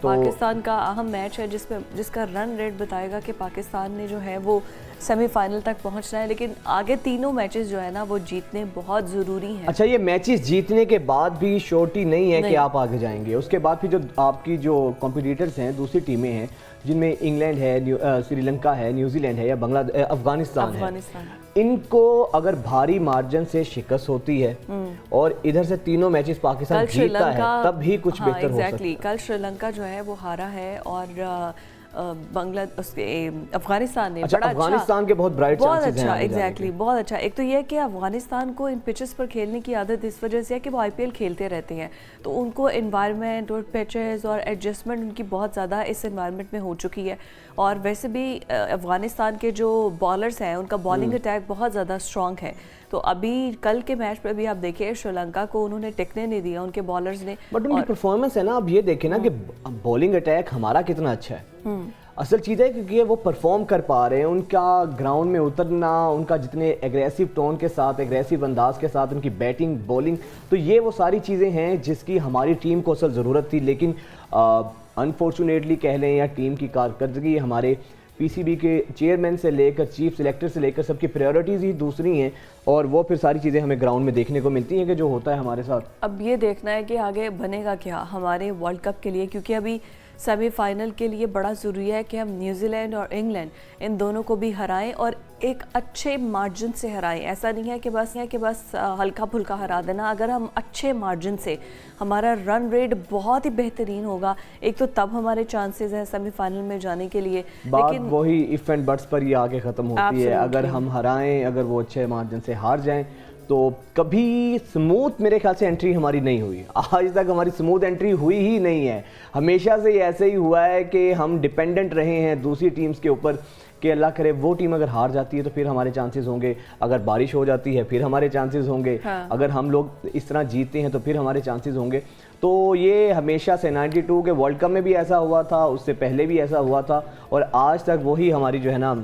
پاکستان کا اہم میچ ہے جس کا رن ریٹ بتائے گا کہ پاکستان نے جو ہے وہ سیمی فائنل تک پہنچنا ہے، لیکن آگے تینوں میچز جو ہے نا وہ جیتنے بہت ضروری ہیں۔ اچھا، یہ میچز جیتنے کے بعد بھی شورٹی نہیں ہے کہ آپ آگے جائیں گے، اس کے بعد پھر جو آپ کی جو کمپیٹیٹرز ہیں دوسری ٹیمیں ہیں جن میں انگلینڈ ہے، سری لنکا ہے، نیوزی لینڈ ہے یا افغانستان ہے، ان کو اگر بھاری مارجن سے شکست ہوتی ہے اور ادھر سے تینوں میچز پاکستان جیتتا ہے تب ہی کچھ بہتر ہو سکتا ہے۔ کل سری لنکا جو ہے وہ ہارا ہے اور افغانستان نے بڑا افغانستان کے بہت برائٹ چانسز ہیں، ایگزیکٹلی بہت اچھا۔ ایک تو یہ کہ افغانستان کو ان پچز پر کھیلنے کی عادت اس وجہ سے ہے کہ وہ آئی پی ایل کھیلتے رہتے ہیں، تو ان کو انوائرمنٹ اور پیچز اور ایڈجسٹمنٹ ان کی بہت زیادہ اس انوائرمنٹ میں ہو چکی ہے، اور ویسے بھی افغانستان کے جو بالرز ہیں ان کا بالنگ اٹیک بہت زیادہ اسٹرانگ ہے، تو ابھی کل کے میچ پہ بھی آپ دیکھیں سری لنکا کو انہوں نے ٹکنے نہیں دیا ان کے بالرز نے، بٹ ان کی پرفارمنس ہے نا، اب یہ دیکھیں نا کہ بالنگ اٹیک ہمارا کتنا اچھا ہے، اصل چیز ہے کیونکہ وہ پرفارم کر پا رہے ہیں، ان کا گراؤنڈ میں اترنا، ان کا جتنے ایگریسو ٹون کے ساتھ، ایگریسو انداز کے ساتھ ان کی بیٹنگ بولنگ، تو یہ وہ ساری چیزیں ہیں جس کی ہماری ٹیم کو اصل ضرورت تھی، لیکن انفارچونیٹلی کہہ لیں یا ٹیم کی کارکردگی ہمارے پی سی بی کے چیئرمین سے لے کر چیف سلیکٹر سے لے کر سب کی پریورٹیز ہی دوسری ہیں، اور وہ پھر ساری چیزیں ہمیں گراؤنڈ میں دیکھنے کو ملتی ہیں کہ جو ہوتا ہے ہمارے ساتھ۔ اب یہ دیکھنا ہے کہ آگے بنے گا کیا ہمارے ورلڈ کپ کے لیے، کیونکہ ابھی سیمی فائنل کے لیے بڑا ضروری ہے کہ ہم نیوزی لینڈ اور انگلینڈ ان دونوں کو بھی ہرائیں اور ایک اچھے مارجن سے ہرائیں۔ ایسا نہیں ہے کہ بس ہلکا پھلکا ہرا دینا، اگر ہم اچھے مارجن سے، ہمارا رن ریٹ بہت ہی بہترین ہوگا، ایک تو تب ہمارے چانسز ہیں سیمی فائنل میں جانے کے لیے۔ بات وہی ایف اینڈ بٹس پر یہ آگے ختم ہوتی ہے، اگر ہم ہرائیں، اگر وہ اچھے مارجن سے ہار جائیں تو کبھی سموتھ میرے خیال سے انٹری ہماری نہیں ہوئی، آج تک ہماری سموتھ انٹری ہوئی ہی نہیں ہے، ہمیشہ سے یہ ایسے ہی ہوا ہے کہ ہم ڈیپینڈنٹ رہے ہیں دوسری ٹیمز کے اوپر کہ اللہ کرے وہ ٹیم اگر ہار جاتی ہے تو پھر ہمارے چانسز ہوں گے، اگر بارش ہو جاتی ہے پھر ہمارے چانسز ہوں گے، اگر ہم لوگ اس طرح جیتتے ہیں تو پھر ہمارے چانسز ہوں گے، تو یہ ہمیشہ سے 92 کے ورلڈ کپ میں بھی ایسا ہوا تھا، اس سے پہلے بھی ایسا ہوا تھا، اور آج تک وہی ہماری جو ہے نا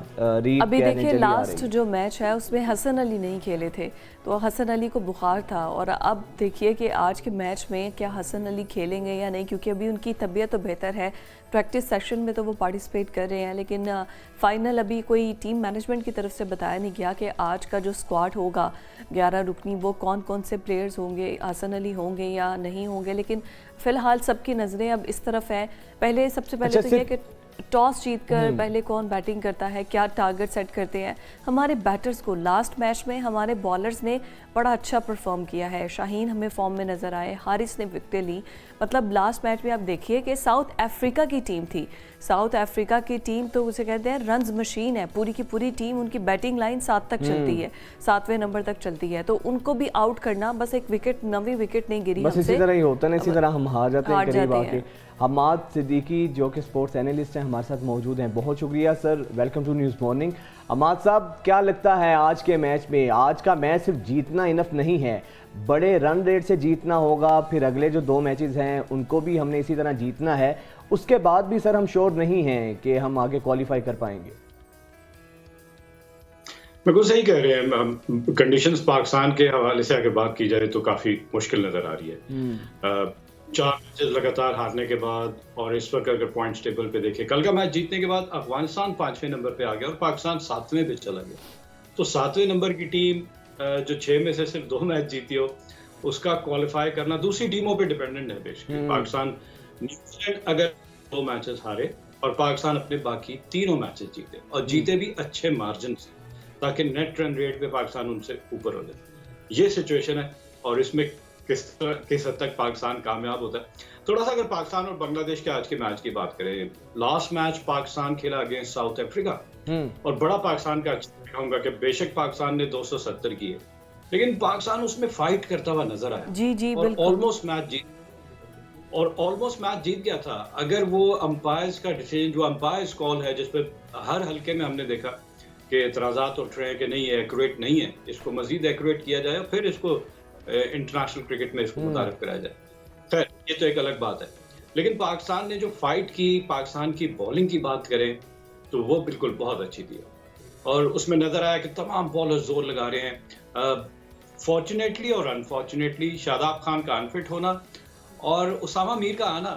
ریت ابھی دیکھیں لاسٹ جو میچ ہے اس میں حسن علی نہیں کھیلے تھے، تو حسن علی کو بخار تھا، اور اب دیکھیے کہ آج کے میچ میں کیا حسن علی کھیلیں گے یا نہیں، کیونکہ ابھی ان کی طبیعت تو بہتر ہے، پریکٹس سیشن میں تو وہ پارٹیسپیٹ کر رہے ہیں، لیکن فائنل ابھی کوئی ٹیم مینجمنٹ کی طرف سے بتایا نہیں گیا کہ آج کا جو اسکواڈ ہوگا 11 رکنی وہ کون کون سے پلیئرز ہوں گے، حسن علی ہوں گے یا نہیں ہوں گے، لیکن فی الحال سب کی نظریں اب اس طرف ہیں۔ سب سے پہلے تو یہ کہ ٹاس جیت کر پہلے کون بیٹنگ کرتا ہے، کیا ٹارگٹ سیٹ کرتے ہیں ہمارے بیٹرز کو۔ لاسٹ میچ میں ہمارے بالرز نے بڑا اچھا پرفارم کیا ہے، شاہین ہمیں فارم میں نظر آئے، حارث نے وکٹیں لی، مطلب لاسٹ میچ میں آپ دیکھیے کہ ساؤتھ افریقہ کی ٹیم تھی، ساؤتھ افریقہ کی ٹیم تو اسے کہتے ہیں رنز مشین ہے، پوری کی پوری ٹیم، ان کی بیٹنگ لائن 7 تک چلتی ہے، 7ویں نمبر تک چلتی ہے، تو ان کو بھی آؤٹ کرنا، بس ایک وکٹ، 9ویں وکٹ نہیں گری، بس اسی طرح ہی ہوتا ہے، اسی طرح ہم ہار جاتے ہیں قریب آ کے۔ حماد صدیقی جو کہ سپورٹس اینالسٹ ہیں ہمارے ساتھ موجود ہیں، بہت شکریہ sir, welcome to news morning. Hammad صاحب، کیا لگتا ہے آج کے میچ میں؟ آج کا میچ صرف جیتنا انف نہیں ہے، بڑے رن ریٹ سے جیتنا ہوگا، پھر اگلے جو 2 میچز ہیں ان کو بھی ہم نے اسی طرح جیتنا ہے، اس کے بعد بھی سر ہم شور نہیں ہیں کہ ہم آگے کوالیفائی کر پائیں گے۔ بالکل صحیح کہہ رہے ہیں، کنڈیشنز پاکستان کے حوالے سے اگر بات کی جائے تو کافی مشکل نظر آ رہی ہے، 4 میچز لگاتار ہارنے کے بعد، اور اس وقت اگر پوائنٹس ٹیبل پہ دیکھیں، کل کا میچ جیتنے کے بعد افغانستان 5ویں نمبر پہ آ گیا اور پاکستان 7ویں پہ چلا گیا، تو 7ویں نمبر کی ٹیم جو 6 میں سے صرف 2 میچ جیتی ہو، اس کا کوالیفائی کرنا دوسری ٹیموں پہ ڈیپینڈنٹ ہے بیشک۔ پاکستان، نیوزی لینڈ اگر 2 میچز ہارے اور پاکستان اپنے باقی 3 میچز جیتے، اور جیتے بھی اچھے مارجن سے، تاکہ نیٹ رن ریٹ پہ پاکستان ان سے اوپر ہو جائے، یہ سچویشن ہے، اور اس میں کس حد تک پاکستان کامیاب ہوتا ہے۔ تھوڑا سا اگر پاکستان اور بنگلہ دیش کے آج کے میچ کی بات کریں، لاسٹ میچ پاکستان کھیلا اگینسٹ ساؤتھ افریقہ، اور بڑا پاکستان کا اچھا کہوں گا کہ بے شک پاکستان نے 270 کیے، لیکن پاکستان اس میں فائٹ کرتا ہوا نظر آیا، جی اور آلموسٹ میچ جیت گیا تھا، اگر وہ امپائرز کا ڈیسیژن، جو امپائرز کال ہے، جس پہ ہر حلقے میں ہم نے دیکھا کہ اعتراضات اٹھ رہے ہیں کہ نہیں یہ ایکوریٹ نہیں ہے، اس کو مزید ایکوریٹ کیا جائے، پھر اس کو انٹرنیشنل کرکٹ میں اس کو متعارف کرایا جائے، خیر یہ تو ایک الگ بات ہے، لیکن پاکستان نے جو فائٹ کی، پاکستان کی بولنگ کی بات کریں تو وہ بالکل بہت اچھی تھی، اور اس میں نظر آیا کہ تمام بالر زور لگا رہے ہیں۔ فارچونیٹلی اور انفارچونیٹلی شاداب خان کا انفٹ ہونا اور اسامہ میر کا آنا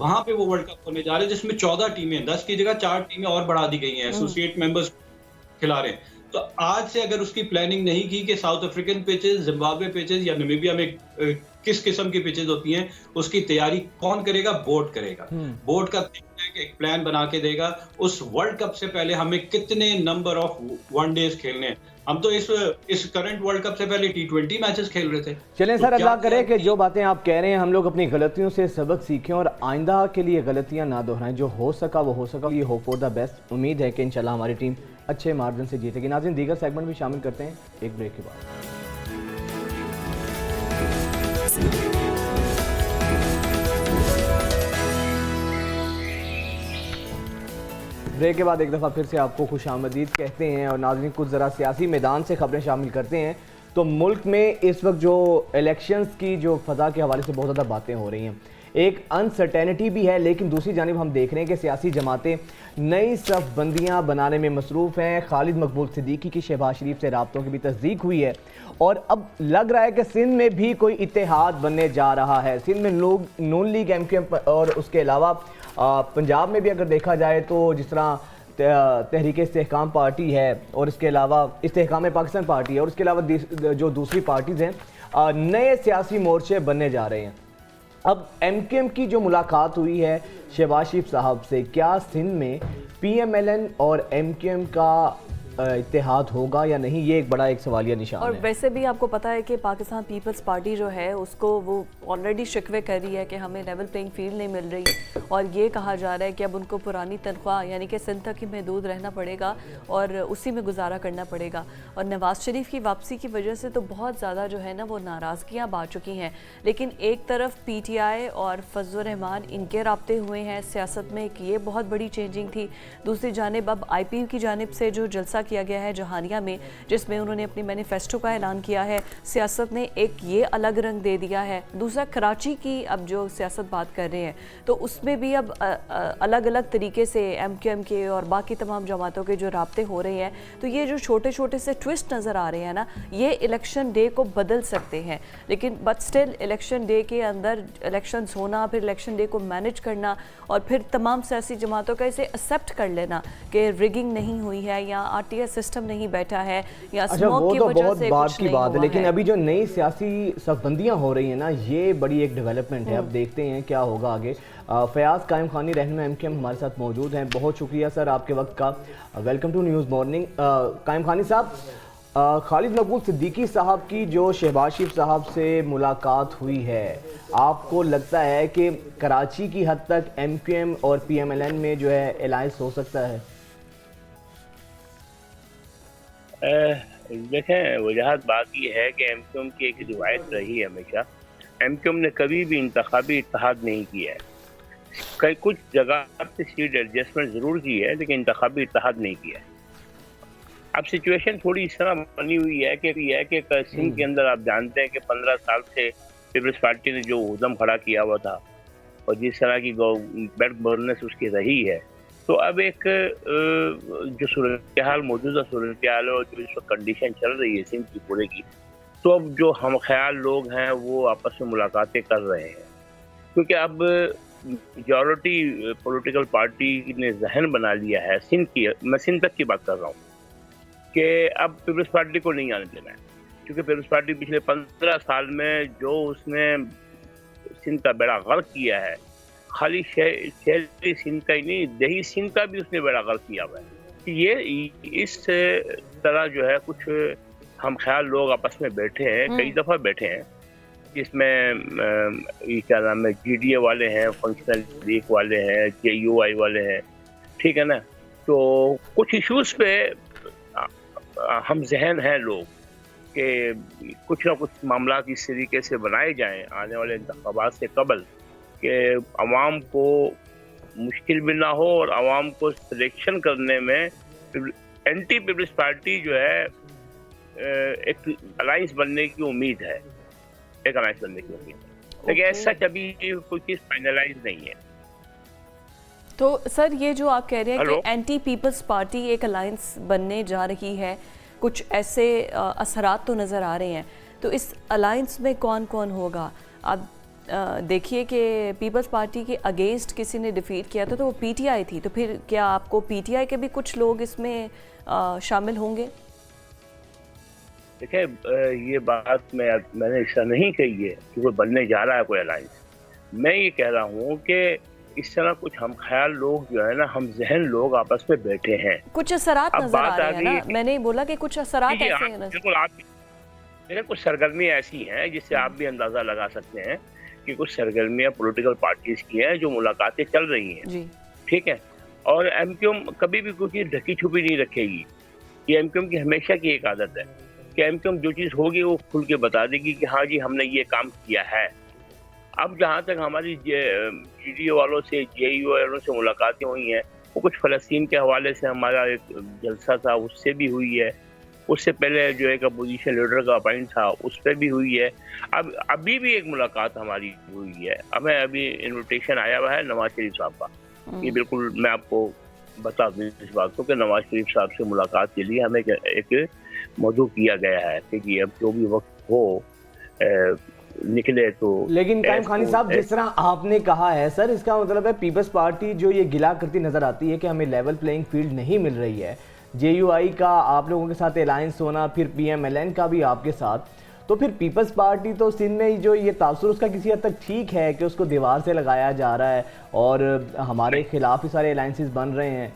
وہاں پہ وہ ورلڈ کپ ہونے جا رہے ہیں جس میں 14 ٹیمیں ہیں، 10 کی جگہ 4 ٹیمیں اور بڑھا دی گئی ہیں، ایسوسیٹ ممبرز کھلا رہے ہیں. تو آج سے اگر اس کی پلاننگ نہیں کی کہ South African pitches, Zimbabwe pitches یا نمیبیا میں کس قسم کی پیچز ہوتی ہیں، اس کی تیاری کون کرے گا؟ بورڈ کرے گا. بورڈ کا ایک پلان بنا کے دے گا اس ورلڈ کپ سے پہلے ہمیں کتنے نمبر آف ون ڈیز کھیلنے ہیں. ہم تو اس کرنٹ ورلڈ کپ سے پہلے T20 میچز کھیل رہے تھے. چلیں سر، اللہ کرے کہ جو باتیں آپ کہہ رہے ہیں ہم لوگ اپنی غلطیوں سے سبق سیکھیں اور آئندہ کے لیے غلطیاں نہ دہرائیں. جو ہو سکا وہ ہو سکا. یہ ہوپ فار دا بیسٹ. امید ہے کہ انشاءاللہ ہماری ٹیم اچھے مارجن سے جیتے گی. ناظرین، دیگر سیگمنٹ بھی شامل کرتے ہیں ایک بریک کے بعد. بریک کے بعد ایک دفعہ پھر سے آپ کو خوش آمدید کہتے ہیں. اور ناظرین، کچھ ذرا سیاسی میدان سے خبریں شامل کرتے ہیں. تو ملک میں اس وقت جو الیکشنز کی جو فضا کے حوالے سے بہت زیادہ باتیں ہو رہی ہیں، ایک انسرٹینٹی بھی ہے، لیکن دوسری جانب ہم دیکھ رہے ہیں کہ سیاسی جماعتیں نئی صف بندیاں بنانے میں مصروف ہیں. خالد مقبول صدیقی کی شہباز شریف سے رابطوں کی بھی تصدیق ہوئی ہے اور اب لگ رہا ہے کہ سندھ میں بھی کوئی اتحاد بننے جا رہا ہے. سندھ میں لوگ نون لیگ MQM اور اس کے علاوہ پنجاب میں بھی اگر دیکھا جائے تو جس طرح تحریک استحکام پارٹی ہے اور اس کے علاوہ استحکام پاکستان پارٹی ہے اور اس کے علاوہ جو دوسری پارٹیز ہیں، نئے سیاسی مورچے بننے جا رہے ہیں. اب MQM کی جو ملاقات ہوئی ہے شہباز شریف صاحب سے، کیا سندھ میں PMLN اور MQM کا اتحاد ہوگا یا نہیں؟ یہ ایک بڑا سوالیہ نشان ہے. اور ویسے بھی آپ کو پتہ ہے کہ پاکستان پیپلز پارٹی جو ہے اس کو وہ آلریڈی شکوے کر رہی ہے کہ ہمیں لیول پلینگ فیلڈ نہیں مل رہی، اور یہ کہا جا رہا ہے کہ اب ان کو پرانی تنخواہ یعنی کہ سندھ تک ہی محدود رہنا پڑے گا اور اسی میں گزارا کرنا پڑے گا. اور نواز شریف کی واپسی کی وجہ سے تو بہت زیادہ جو ہے نا وہ ناراضگیاں بڑھ چکی ہیں. لیکن ایک طرف PTI اور فضل الرحمان ان کے رابطے ہوئے ہیں سیاست میں، کہ یہ بہت بڑی چینجنگ تھی. دوسری جانب اب IPU کی جانب سے جو جلسہ کیا گیا ہے جہانیہ میں، جس میں انہوں نے اپنی مینیفیسٹو کا اعلان کیا ہے، سیاست نے ایک یہ الگ رنگ دے دیا ہے. دوسرا کراچی کی اب جو سیاست بات کر رہے ہیں تو اس میں بھی اب الگ الگ طریقے سے MQM کے اور باقی تمام جماعتوں کے جو رابطے ہو رہے ہیں. تو یہ جو چھوٹے چھوٹے سے ٹوسٹ نظر آ رہے ہیں نا، یہ الیکشن ڈے کو بدل سکتے ہیں. لیکن بٹ سٹل الیکشن ڈے کے اندر الیکشنز ہونا، پھر الیکشن ڈے کو مینج کرنا اور پھر تمام سیاسی جماعتوں کا اسے ایکسیپٹ کر لینا کہ ریگنگ نہیں ہوئی ہے یا RTS سسٹم نہیں بیٹھا ہے یا اسموک کی وجہ سے کچھ نہیں ہوا ہے. لیکن ابھی جو نئی سیاسی صف بندیاں ہو رہی ہیں نا، یہ بڑی ایک ڈیولپمنٹ ہے. اب دیکھتے ہیں کیا ہوگا آگے. فیاض قائم خانی رہنما MQM ہمارے ساتھ موجود ہیں. بہت شکریہ سر آپ کے وقت کا. Welcome to news morning. Qaimkhani صاحب، خالد مقبول صدیقی صاحب کی جو شہباز شریف صاحب سے ملاقات ہوئی ہے، آپ کو لگتا ہے کہ کراچی کی حد تک MQM اور PMLN میں جو ہے الائنس ہو سکتا ہے؟ دیکھیں، وجہت بات یہ ہے کہ MQM کی ایک روایت رہی ہے ہمیشہ. MQM نے کبھی بھی انتخابی اتحاد نہیں کیا ہے. کچھ جگہ پہ سیٹ ایڈجسٹمنٹ ضرور کی ہے لیکن انتخابی اتحاد نہیں کیا ہے. اب سچویشن تھوڑی اس طرح بنی ہوئی ہے کہ سندھ کے اندر آپ جانتے ہیں کہ 15 سال سے پیپلز پارٹی نے جو عزم کھڑا کیا ہوا تھا اور جس طرح کی بیڈ گورننس اس کی رہی ہے، تو اب ایک جو صورتحال موجودہ صورتحال ہے اور جو اس وقت کنڈیشن چل رہی ہے سندھ کی پورے کی، تو اب جو ہم خیال لوگ ہیں وہ آپس میں ملاقاتیں کر رہے ہیں. کیونکہ اب میجورٹی پولیٹیکل پارٹی نے ذہن بنا لیا ہے سندھ کی، میں سندھ تک کی بات کر رہا ہوں، کہ اب پیپلز پارٹی کو نہیں آنے دینا ہے. کیونکہ پیپلز پارٹی پچھلے 15 سال میں جو اس نے سندھ کا بیڑا غرق کیا ہے، خالی شہری سندھ کا ہی نہیں، دیہی سندھ کا بھی اس نے بیڑا غرق کیا ہوا ہے. یہ اس طرح جو ہے کچھ ہم خیال لوگ آپس میں بیٹھے ہیں، کئی دفعہ بیٹھے ہیں، جس میں کیا نام ہے GDA والے ہیں، فنکشنل لیگ والے ہیں، JUI والے ہیں، ٹھیک ہے نا. تو کچھ ایشوز پہ ہم ذہن ہیں لوگ کہ کچھ نہ کچھ معاملات اس طریقے سے بنائے جائیں آنے والے انتخابات سے قبل کہ عوام کو مشکل بھی نہ ہو اور عوام کو سلیکشن کرنے میں اینٹی پیپلز پارٹی جو ہے ایک الائنس بننے کی امید ہے، لیکن ایسا کبھی کوئی چیز فائنلائز نہیں ہے. تو سر یہ جو آپ کہہ رہے ہیں کہ اینٹی پیپلز پارٹی ایک الائنس بننے جا رہی ہے، کچھ ایسے اثرات تو نظر آ رہے ہیں، تو اس الائنس میں کون کون ہوگا؟ اب دیکھیے کہ پیپلز پارٹی کے اگینسٹ کسی نے ڈیفیٹ کیا تھا تو وہ پی ٹی آئی تھی، تو پھر کیا آپ کو پی ٹی آئی کے بھی کچھ لوگ اس میں شامل ہوں گے؟ دیکھیں یہ بات میں نے ایسا نہیں کہی ہے کہ کوئی بننے جا رہا ہے کوئی الائنس. میں یہ کہہ رہا ہوں کہ اس طرح کچھ ہم خیال لوگ جو ہے نا، ہم ذہن لوگ آپس میں بیٹھے ہیں. کچھ اثرات اب نظر آ بات رہے ہیں نا، میں نے بولا کہ کچھ اثرات ایسے ہیں. بالکل آپ دیکھیں کچھ سرگرمیاں ایسی ہیں جس سے آپ بھی اندازہ لگا سکتے ہیں کہ کچھ سرگرمیاں پولیٹیکل پارٹیز کی ہیں جو ملاقاتیں چل رہی ہیں. جی ٹھیک ہے. اور ایم کیو ایم کبھی بھی کوئی چیز ڈھکی چھپی نہیں رکھے گی. یہ ایم کیو ایم کی ہمیشہ کی ایک عادت ہے کہ ایم کیو ایم جو چیز ہوگی وہ کھل کے بتا دے گی کہ ہاں جی ہم نے یہ کام کیا ہے. اب جہاں تک ہماری جی ڈی او والوں سے جے ای او والوں سے ملاقاتیں ہوئی ہیں، وہ کچھ فلسطین کے حوالے سے ہمارا ایک جلسہ تھا اس سے بھی ہوئی ہے. اس سے پہلے جو ایک اپوزیشن لیڈر کا اپائنٹ تھا اس پہ بھی ہوئی ہے. ابھی بھی ایک ملاقات ہماری ہوئی ہے. ہمیں ابھی انویٹیشن آیا ہوا ہے نواز شریف صاحب کا. یہ بالکل میں آپ کو بتا دوں اس بات کو کہ نواز شریف صاحب سے ملاقات کے لیے ہمیں ایک موضوع کیا گیا ہے کہ اب جو بھی وقت ہو نکلے تو. لیکن قائم خانی صاحب جس طرح آپ نے کہا ہے سر، اس کا مطلب ہے پیپلز پارٹی جو یہ گلا کرتی نظر آتی ہے کہ ہمیں لیول پلینگ فیلڈ نہیں مل رہی ہے، جے یو آئی کا آپ لوگوں کے ساتھ الائنس ہونا، پھر پی ایم ایل این کا بھی آپ کے ساتھ، تو پھر پیپلز پارٹی تو سندھ میں جو یہ تاثر اس کا کسی حد تک ٹھیک ہے کہ اس کو دیوار سے لگایا جا رہا ہے اور ہمارے خلاف ہی سارے الائنسز بن رہے ہیں.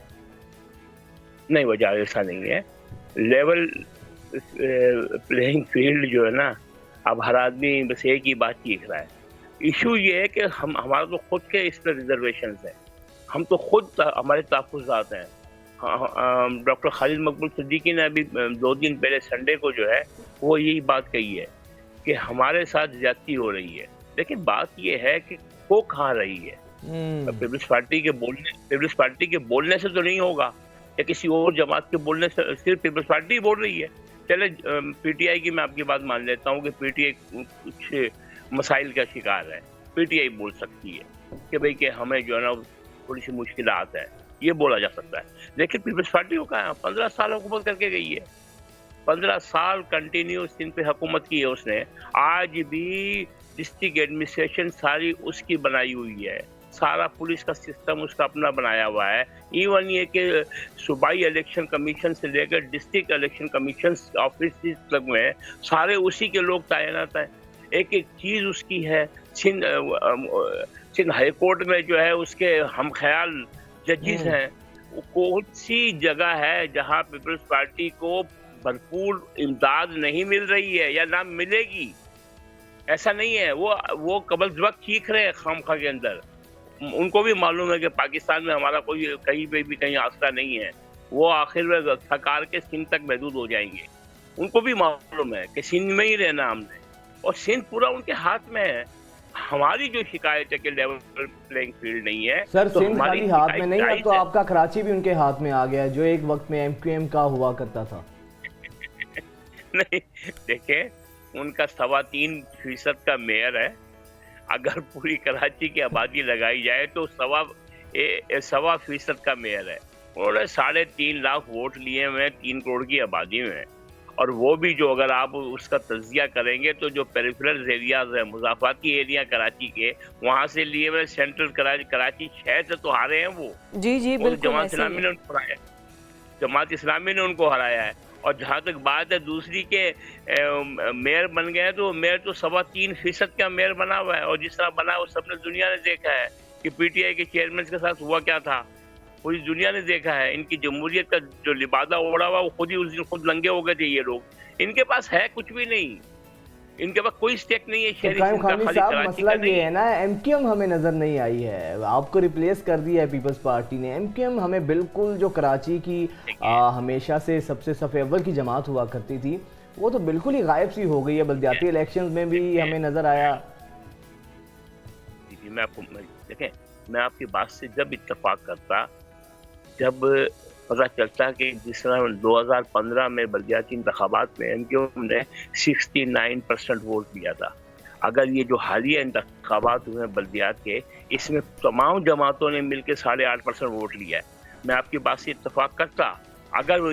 نہیں وجہ ایسا نہیں ہے. لیول پلینگ فیلڈ جو ہے نا، اب ہر آدمی بس ایک ہی بات سیکھ رہا ہے. ایشو یہ ہے کہ ہمارا تو خود کے اس پر ریزرویشنز ہیں، ہم تو خود ہمارے تحفظات ہیں. ڈاکٹر خالد مقبول صدیقی نے ابھی 2 دن پہلے سنڈے کو جو ہے وہ یہی بات کہی ہے کہ ہمارے ساتھ زیادتی ہو رہی ہے. لیکن بات یہ ہے کہ وہ کہاں رہی ہے. پیپلز پارٹی کے بولنے سے تو نہیں ہوگا، یا کسی اور جماعت کے بولنے سے. صرف پیپلز پارٹی بول رہی ہے. چلے پی ٹی آئی کی میں آپ کی بات مان لیتا ہوں کہ پی ٹی آئی کچھ مسائل کا شکار ہے. پی ٹی آئی بول سکتی ہے کہ بھئی کہ ہمیں جو ہے نا تھوڑی سی مشکلات ہیں، یہ بولا جا سکتا ہے. لیکن پیپلز پارٹی کو کہاں 15 سال حکومت کر کے گئی ہے. 15 سال کنٹینیو سندھ پہ حکومت کی ہے اس نے. آج بھی ڈسٹرکٹ ایڈمنسٹریشن ساری اس کی بنائی ہوئی ہے، سارا پولیس کا سسٹم اس کا اپنا بنایا ہوا ہے. ایون یہ کہ صوبائی الیکشن کمیشن سے لے کر ڈسٹرکٹ الیکشن کمیشن آفس تک میں سارے اسی کے لوگ تعینات ہیں. ایک ایک چیز اس کی ہے. سندھ ہائی کورٹ میں جو ہے اس کے ہم خیال ججز ہیں. کون سی جگہ ہے جہاں پیپلز پارٹی کو بھرپور امداد نہیں مل رہی ہے یا نہ ملے گی؟ ایسا نہیں ہے. وہ قبل وقت چیخ رہے ہیں خامخواہ کے اندر. ان کو بھی معلوم ہے کہ پاکستان میں ہمارا کوئی کہیں پہ بھی کہیں آسرا نہیں ہے. وہ آخر میں تھکار کے سندھ تک محدود ہو جائیں گے. ان کو بھی معلوم ہے کہ سندھ میں ہی رہنا ہم نے، اور سندھ پورا ان کے ہاتھ میں ہے. ہماری جو شکایت ہے کہ لیول پلینگ فیلڈ نہیں ہے سر، سندھ خالی ہاتھ میں نہیں، اب تو آپ کا کراچی بھی ان کے ہاتھ میں آ گیا جو ایک وقت میں ایم کیو ایم کا ہوا کرتا تھا. نہیں دیکھیں ان کا 3.25% کا میئر ہے. اگر پوری کراچی کی آبادی لگائی جائے تو 1.25% کا میئر ہے. انہوں نے 3.5 لاکھ ووٹ لیے ہوئے 3 کروڑ کی آبادی میں. اور وہ بھی جو اگر آپ اس کا تجزیہ کریں گے تو جو پیریفرل ایریاز ہیں، مضافاتی ایریا کراچی کے، وہاں سے لیے ہوئے سینٹرل کراچی شہر سے تو ہارے ہیں وہ. جی بالکل. جماعت اسلامی نے ان کو ہرایا، جماعت اسلامی نے ان کو ہرایا ہے. اور جہاں تک بات ہے دوسری کے میئر بن گئے تو میئر تو 3.25% کا میئر بنا ہوا ہے. اور جس طرح بنا وہ سب نے دنیا نے دیکھا ہے کہ پی ٹی آئی کے چیئرمین کے ساتھ ہوا کیا تھا. پوری دنیا نے دیکھا ہے. ان کی جمہوریت کا جو لبادہ اوڑا ہوا وہ خود ہی اس دن خود ننگے ہو گئے تھے. یہ لوگ ان کے پاس ہے کچھ بھی نہیں، ان کے پاس کوئی سٹیک نہیں ہے شہری قائم خانی صاحب مسئلہ یہ ہے نا، ایم کیو ایم ہمیں نظر نہیں آئی ہے. آپ کو ریپلیس کر دیا ہے پیپلز پارٹی نے. ایم کیو ایم ہمیں بالکل جو کراچی کی ہمیشہ سے سب سے صف اول کی جماعت ہوا کرتی تھی وہ تو بالکل ہی غائب سی ہو گئی ہے. بلدیاتی الیکشنز میں بھی ہمیں نظر آیا. میں آپ کو دیکھیں، میں آپ کی بات سے جب اتفاق کرتا، جب پتہ چلتا کہ جس طرح 2015 میں بلدیاتی انتخابات میں ایم کیو ایم نے 69% ووٹ دیا تھا. اگر یہ جو حالیہ انتخابات ہوئے ہیں بلدیات کے، اس میں تمام جماعتوں نے مل کے 8.5% ووٹ لیا ہے. میں آپ کی بات سے اتفاق کرتا. اگر وہ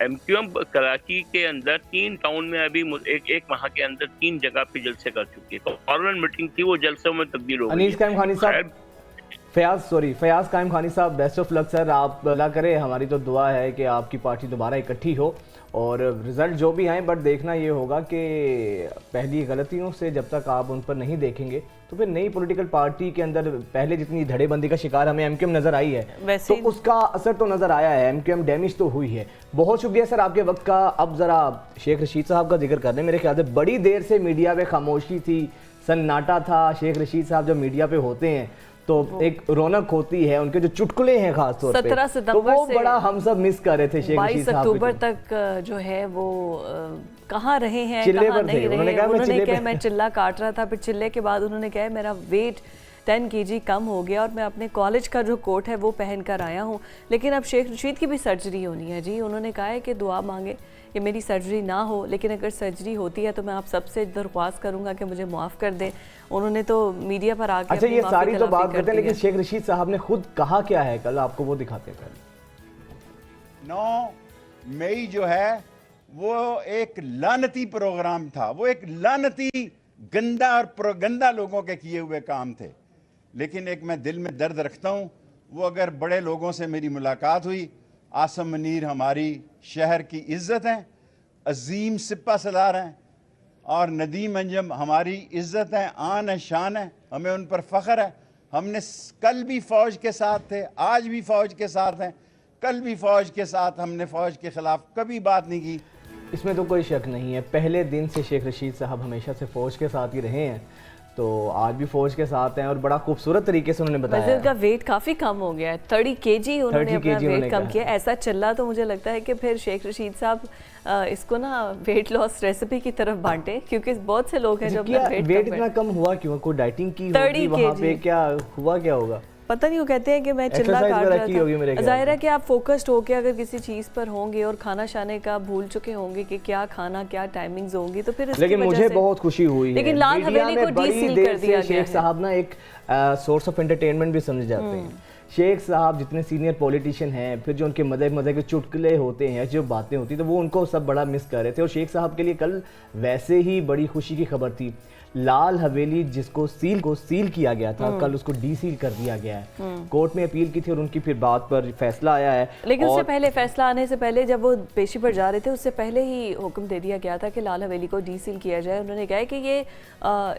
ایم کیو ایم کراچی کے اندر 3 ٹاؤن میں ابھی ایک ماہ کے اندر 3 جگہ پہ جلسے کر چکی ہے. گورنمنٹ میٹنگ تھی وہ جلسوں میں تبدیل ہو گئی. انیس قائم خانی صاحب فیاض قائم خانی صاحب، بیسٹ آف لک سر. آپ اللہ کرے، ہماری تو دعا ہے کہ آپ کی پارٹی دوبارہ اکٹھی ہو اور رزلٹ جو بھی آئیں، بٹ دیکھنا یہ ہوگا کہ پہلی غلطیوں سے جب تک آپ ان پر نہیں دیکھیں گے تو پھر نئی پولیٹیکل پارٹی کے اندر پہلے جتنی دھڑے بندی کا شکار ہمیں ایم کیو ایم نظر آئی ہے تو اس کا اثر تو نظر آیا ہے، ایم کیو ایم ڈیمیج تو ہوئی ہے. بہت شکریہ سر آپ کے وقت کا. اب ذرا شیخ رشید صاحب کا ذکر کر لیں. میرے خیال سے بڑی دیر سے میڈیا پہ خاموشی تھی، سناٹا تھا. شیخ رشید صاحب جب میڈیا پہ ہوتے ہیں تو ایک رونق ہوتی ہے، ان کے جو چٹکلے ہیں خاص طور پہ 17 ستمبر تو وہ بڑا ہم سب مس کر رہے تھے. شیخ رشید 22 صاحب اکتوبر تک جو ہے وہ کہاں رہے ہیں، کہاں نہیں رہے. انہوں نے کہا میں چلہ کاٹ رہا تھا، پھر چلے کے بعد انہوں نے کہا میرا ویٹ 10 kg کم ہو گیا اور میں اپنے کالج کا جو کوٹ ہے وہ پہن کر آیا ہوں. لیکن اب شیخ رشید کی بھی سرجری ہونی ہے جی. انہوں نے کہا ہے کہ دعا مانگے کہ میری سرجری نہ ہو، لیکن اگر سرجری ہوتی ہے تو میں آپ سب سے درخواست کروں گا کہ مجھے معاف کر دیں. انہوں نے تو میڈیا پر آ کے اچھا یہ ساری تو بات کرتے ہیں، لیکن شیخ رشید صاحب نے خود کہا کیا ہے کل، آپ کو وہ دکھاتے ہیں. پہلے 9 مئی جو ہے وہ ایک لعنتی پروگرام تھا، وہ ایک لعنتی گندا اور پروگندا لوگوں کے کیے ہوئے کام تھے. لیکن ایک میں دل میں درد رکھتا ہوں، وہ اگر بڑے لوگوں سے میری ملاقات ہوئی، عاصم منیر ہماری شہر کی عزت ہیں، عظیم سپہ سالار ہیں، اور ندیم انجم ہماری عزت ہیں، آن ہے، شان ہے، ہمیں ان پر فخر ہے. ہم نے کل بھی فوج کے ساتھ تھے، آج بھی فوج کے ساتھ ہیں، کل بھی فوج کے ساتھ. ہم نے فوج کے خلاف کبھی بات نہیں کی. اس میں تو کوئی شک نہیں ہے، پہلے دن سے شیخ رشید صاحب ہمیشہ سے فوج کے ساتھ ہی رہے ہیں، تو آج بھی فوج کے ساتھ ہیں اور بڑا خوبصورت طریقے سے انہوں نے بتایا. ان کا ویٹ کافی کم ہو گیا ہے، 30 kg انہوں نے اپنا ویٹ کم کیا. ایسا چلا تو مجھے لگتا ہے کہ پھر شیخ رشید صاحب اس کو نا ویٹ لاس ریسیپی کی طرف بانٹے، کیونکہ بہت سے لوگ ہیں جو اپنا ویٹ اتنا کم ہوا کیوں؟ کوئی ڈائٹنگ کی ہوگی وہاں پہ، کیا ہوا، کیا ہوگا پتہ نہیں. وہ کہتے ہیں کہ میں چلا کاٹ رہا تھا. ظاہر ہے کہ آپ فوکسڈ ہو کے اگر کسی چیز پر ہوں گے اور کھانا شانے کا بھول چکے ہوں گے کہ کیا کھانا، کیا ٹائمنگز ہوں گی، تو پھر اس کی لیکن وجہ مجھے سے بہت خوشی ہوئی ہے. لیکن لال حویلی کو ڈی سیل کر دیا گیا ہے. شیخ صاحب نا ایک سورس آف انٹرٹینمنٹ بھی سمجھے جاتے ہیں. شیخ صاحب جتنے سینئر پولیٹیشین ہیں، پھر جو ان کے مزے کے چٹکلے ہوتے ہیں، جو باتیں ہوتی ہیں، تو وہ ان کو سب بڑا مس کر رہے تھے. اور شیخ صاحب کے لیے کل ویسے ہی بڑی خوشی کی خبر تھی. لال حویلی جس کو سیل کیا گیا تھا، کل اس کو ڈی سیل کر دیا گیا ہے. کورٹ میں اپیل کی تھی اور ان کی پھر بات پر فیصلہ آیا ہے. لیکن اس سے پہلے فیصلہ آنے سے پہلے جب وہ پیشی پر جا رہے تھے، اس سے پہلے ہی حکم دے دیا گیا تھا کہ لال حویلی کو ڈی سیل کیا جائے. انہوں نے کہا کہ یہ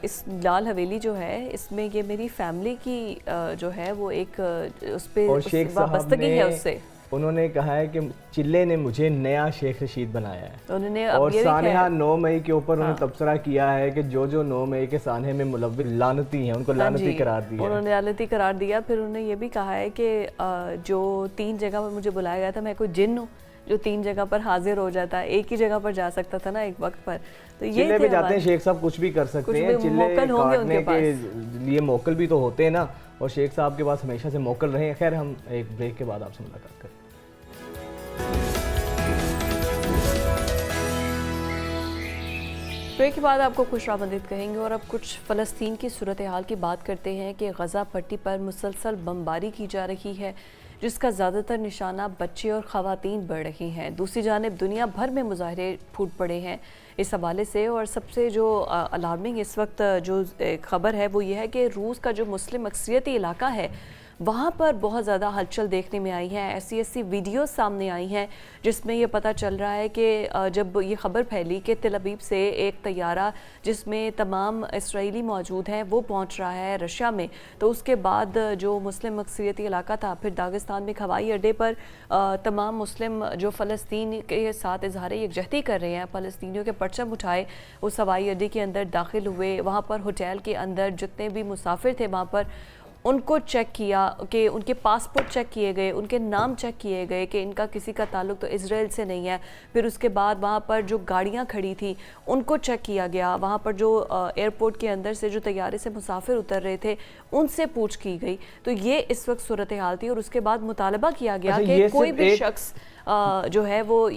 اس لال حویلی جو ہے اس میں یہ میری فیملی کی جو ہے وہ ایک اس پہ وابستگی ہے اس سے. انہوں نے کہا ہے کہ چلے نے مجھے نیا شیخ رشید بنایا ہے. انہوں نے اور سانحہ 9 مئی کے اوپر انہوں نے تبصرہ کیا ہے کہ جو 9 مئی کے سانحے میں ملوث لعنتی ہیں ان کو لعنتی قرار دیا. انہوں نے لعنتی قرار دیا. پھر انہوں نے یہ بھی کہا ہے کہ جو 3 جگہ پر مجھے بلایا گیا تھا، میں کوئی جن ہوں جو 3 جگہ پر حاضر ہو جاتا ہے. ایک ہی جگہ پر جا سکتا تھا نا ایک وقت پر. تو یہ چلے پہ جاتے ہیں شیخ صاحب، کچھ بھی کر سکتے ہیں. چلے کاٹنے کے لیے موکل بھی تو ہوتے ہیں نا، اور شیخ صاحب کے پاس ہمیشہ سے موکل رہے ہیں. خیر ہم ایک بریک کے بعد آپ سے ملاقات کریں. بریک کے بعد آپ کو خوش آمدید کہیں گے اور اب کچھ فلسطین کی صورتحال کی بات کرتے ہیں کہ غزہ پٹی پر مسلسل بمباری کی جا رہی ہے، جس کا زیادہ تر نشانہ بچے اور خواتین بڑھ رہی ہیں. دوسری جانب دنیا بھر میں مظاہرے پھوٹ پڑے ہیں اس حوالے سے، اور سب سے جو الارمنگ اس وقت جو خبر ہے وہ یہ ہے کہ روس کا جو مسلم اکثریتی علاقہ ہے وہاں پر بہت زیادہ ہلچل دیکھنے میں آئی ہیں. ایسی ویڈیوز سامنے آئی ہیں جس میں یہ پتہ چل رہا ہے کہ جب یہ خبر پھیلی کہ تل ابیب سے ایک طیارہ جس میں تمام اسرائیلی موجود ہیں وہ پہنچ رہا ہے رشیا میں، تو اس کے بعد جو مسلم اکثریتی علاقہ تھا، پھر داغستان میں ہوائی اڈے پر تمام مسلم جو فلسطین کے ساتھ اظہار یکجہتی کر رہے ہیں، فلسطینیوں کے پرچم اٹھائے اس ہوائی اڈے کے اندر داخل ہوئے. وہاں پر ہوٹل کے اندر جتنے بھی مسافر تھے وہاں پر ان کو چیک کیا کہ ان کے پاسپورٹ چیک کیے گئے، ان کے نام چیک کیے گئے کہ ان کا کسی کا تعلق تو اسرائیل سے نہیں ہے. پھر اس کے بعد وہاں پر جو گاڑیاں کھڑی تھیں ان کو چیک کیا گیا. وہاں پر جو ایئرپورٹ کے اندر سے جو طیارے سے مسافر اتر رہے تھے ان سے پوچھ کی گئی. تو یہ اس وقت صورتحال تھی، اور اس کے بعد مطالبہ کیا گیا کہ کوئی بھی شخص جو ہے وہ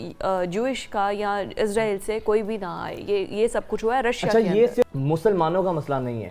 جوئش کا یا اسرائیل سے کوئی بھی نہ آئے. یہ سب کچھ ہوا ہے رشیا کے اندر. یہ صرف مسلمانوں کا مسئلہ نہیں ہے،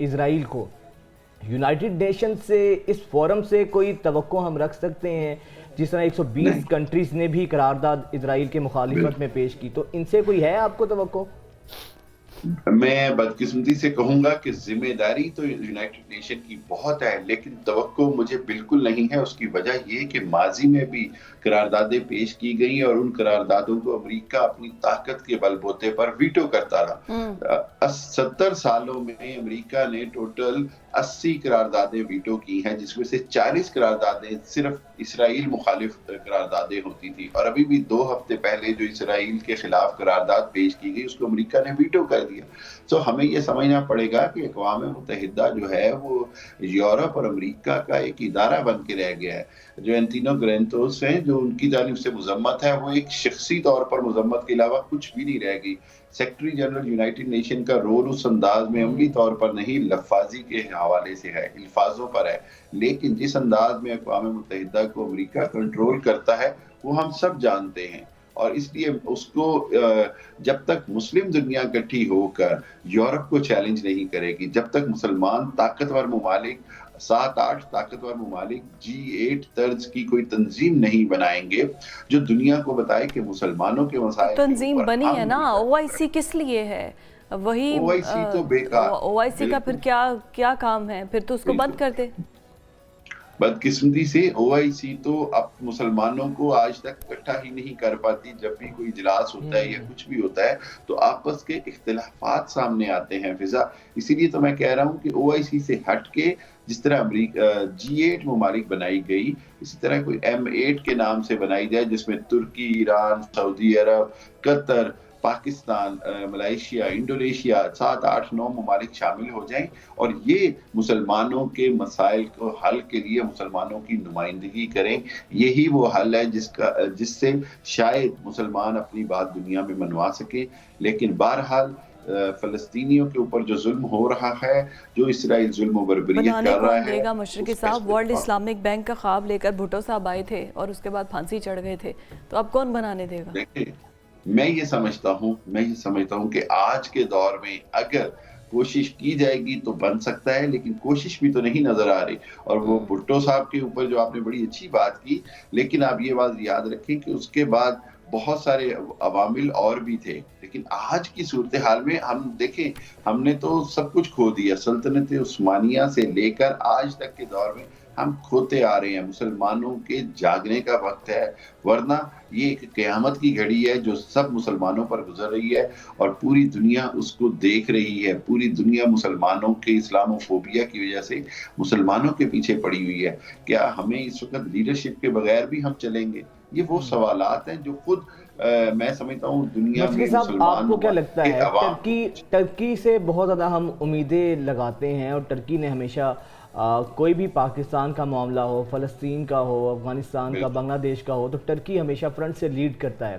اسرائیل کو یونائٹڈ نیشن سے اس فورم سے کوئی توقع ہم رکھ سکتے ہیں؟ جس طرح 120 کنٹریز نے بھی قرارداد اسرائیل کے مخالفت میں پیش کی، تو ان سے کوئی ہے آپ کو توقع؟ میں بدقسمتی سے کہوں گا کہ ذمہ داری تو یونائٹڈ نیشن کی بہت ہے، لیکن توقع مجھے بالکل نہیں ہے۔ اس کی وجہ یہ کہ ماضی میں بھی قراردادیں پیش کی گئیں اور ان قراردادوں کو امریکہ اپنی طاقت کے بل بوتے پر ویٹو کرتا رہا۔ 70 سالوں میں امریکہ نے ٹوٹل 80 قراردادیں ویٹو کی ہیں، جس میں سے 40 قراردادیں صرف اسرائیل مخالف قراردادیں ہوتی تھی، اور ابھی بھی 2 ہفتے پہلے جو اسرائیل کے خلاف قرارداد پیش کی گئی اس کو امریکہ نے ویٹو کر دیا۔ تو ہمیں یہ سمجھنا پڑے گا کہ اقوام متحدہ جو ہے وہ یورپ اور امریکہ کا ایک ادارہ بن کے رہ گیا ہے۔ جو انتونیو گوتریس ہیں، جو ان کی جانب سے مذمت ہے، وہ ایک شخصی طور پر مذمت کے علاوہ کچھ بھی نہیں رہ گئی۔ سیکرٹری جنرل یونائٹڈ نیشن کا رول اس انداز میں عملی طور پر نہیں، لفاظی کے حوالے سے ہے، الفاظوں پر ہے، لیکن جس انداز میں اقوام متحدہ کو امریکہ کنٹرول کرتا ہے وہ ہم سب جانتے ہیں۔ اور اس لیے اس کو جب تک مسلم دنیا اکٹھی ہو کر یورپ کو چیلنج نہیں کرے گی، جب تک مسلمان طاقتور ممالک 7-8 طاقتور ممالک G8 طرز کی کوئی تنظیم نہیں بنائیں گے جو دنیا کو بتائے کہ مسلمانوں کے مسائل تنظیم بنی ہے نا، OIC کس لیے ہے؟ وہی OIC تو بیکار، OIC کا پھر کیا کام ہے؟ پھر تو اس کو بند کر دے۔ بدقسمتی سے OIC تو اب مسلمانوں کو آج تک اکٹھا ہی نہیں کر پاتی۔ جب بھی کوئی اجلاس ہوتا ہے یا کچھ بھی ہوتا ہے تو آپس کے اختلافات سامنے آتے ہیں فضا۔ اسی لیے تو میں کہہ رہا ہوں کہ OIC سے ہٹ کے جس طرح G8 ممالک بنائی گئی، اسی طرح کوئی M8 کے نام سے بنائی جائے، جس میں ترکی، ایران، سعودی عرب، قطر، پاکستان، ملائیشیا، انڈونیشیا، 7-8-9 ممالک شامل ہو جائیں، اور یہ مسلمانوں کے مسائل کو حل کے لیے مسلمانوں کی نمائندگی کریں۔ یہی وہ حل ہے جس سے شاید مسلمان اپنی بات دنیا میں منوا سکیں۔ لیکن بہرحال فلسطینیوں کے اوپر جو ظلم ہو رہا ہے، جو اسرائیل ظلم و بربریت کر رہا ہے، دے گا مشرقی صاحب، ورلڈ اسلامک بینک کا خواب لے کر بھٹو صاحب آئے تھے اور اس کے بعد پھانسی چڑھ گئے تھے، تو اب کون بنانے دے گا؟ دیکھیں، میں یہ سمجھتا ہوں کہ آج کے دور میں اگر کوشش کی جائے گی تو بن سکتا ہے، لیکن کوشش بھی تو نہیں نظر آ رہی۔ اور وہ بھٹو صاحب کے اوپر جو آپ نے بڑی اچھی بات کی، لیکن آپ یہ بات یاد رکھیں کہ اس کے بعد بہت سارے عوامل اور بھی تھے، لیکن آج کی صورتحال میں ہم دیکھیں، ہم نے تو سب کچھ کھو دیا۔ سلطنت عثمانیہ سے لے کر آج تک کے دور میں ہم کھوتے آ رہے ہیں۔ مسلمانوں کے جاگنے کا وقت ہے، ورنہ یہ ایک قیامت کی گھڑی ہے جو سب مسلمانوں پر گزر رہی ہے، اور پوری دنیا اس کو دیکھ رہی ہے۔ پوری دنیا مسلمانوں کے اسلام و فوبیا کی وجہ سے مسلمانوں کے پیچھے پڑی ہوئی ہے۔ کیا ہمیں اس وقت لیڈرشپ کے بغیر بھی ہم چلیں گے؟ یہ وہ سوالات ہیں جو خود میں سمجھتا ہوں دنیا میں مسلمان، آپ کو کیا لگتا ہے ترکی سے بہت زیادہ ہم امیدیں لگاتے ہیں، اور ترکی نے ہمیشہ کوئی بھی پاکستان کا معاملہ ہو، فلسطین کا ہو، افغانستان کا، بنگلہ دیش کا ہو، تو ترکی ہمیشہ فرنٹ سے لیڈ کرتا ہے۔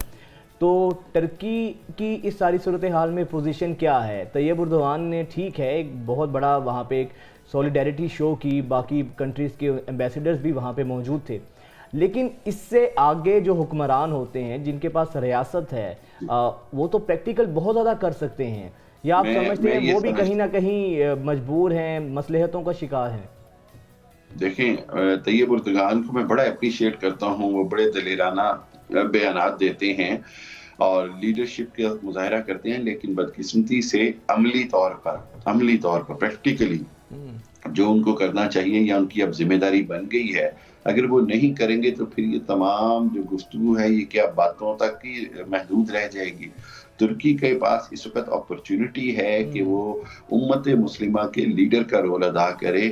تو ترکی کی اس ساری صورتحال میں پوزیشن کیا ہے؟ طیب اردوغان نے ٹھیک ہے ایک بہت بڑا وہاں پہ ایک سولیڈیریٹی شو کی، باقی کنٹریز کے ایمبیسیڈرز بھی وہاں پہ موجود تھے، لیکن اس سے آگے جو حکمران ہوتے ہیں جن کے پاس ریاست ہے وہ تو پریکٹیکل بہت زیادہ کر سکتے ہیں، یا آپ سمجھتے ہیں وہ بھی کہیں نہ کہیں مجبور ہیں، مصلحتوں کا شکار ہیں؟ دیکھیں، طیب اردوغان کو میں بڑا اپریشیٹ کرتا ہوں، وہ بڑے دلیرانہ بیانات دیتے ہیں اور لیڈرشپ کا مظاہرہ کرتے ہیں، لیکن بدقسمتی سے عملی طور پر پریکٹیکلی جو ان کو کرنا چاہیے یا ان کی اب ذمہ داری بن گئی ہے، اگر وہ نہیں کریں گے تو پھر یہ تمام جو گفتگو ہے یہ کیا باتوں تک ہی محدود رہ جائے گی۔ ترکی کے پاس اس وقت اپرچونٹی ہے کہ وہ امت مسلمہ کے لیڈر کا رول ادا کرے۔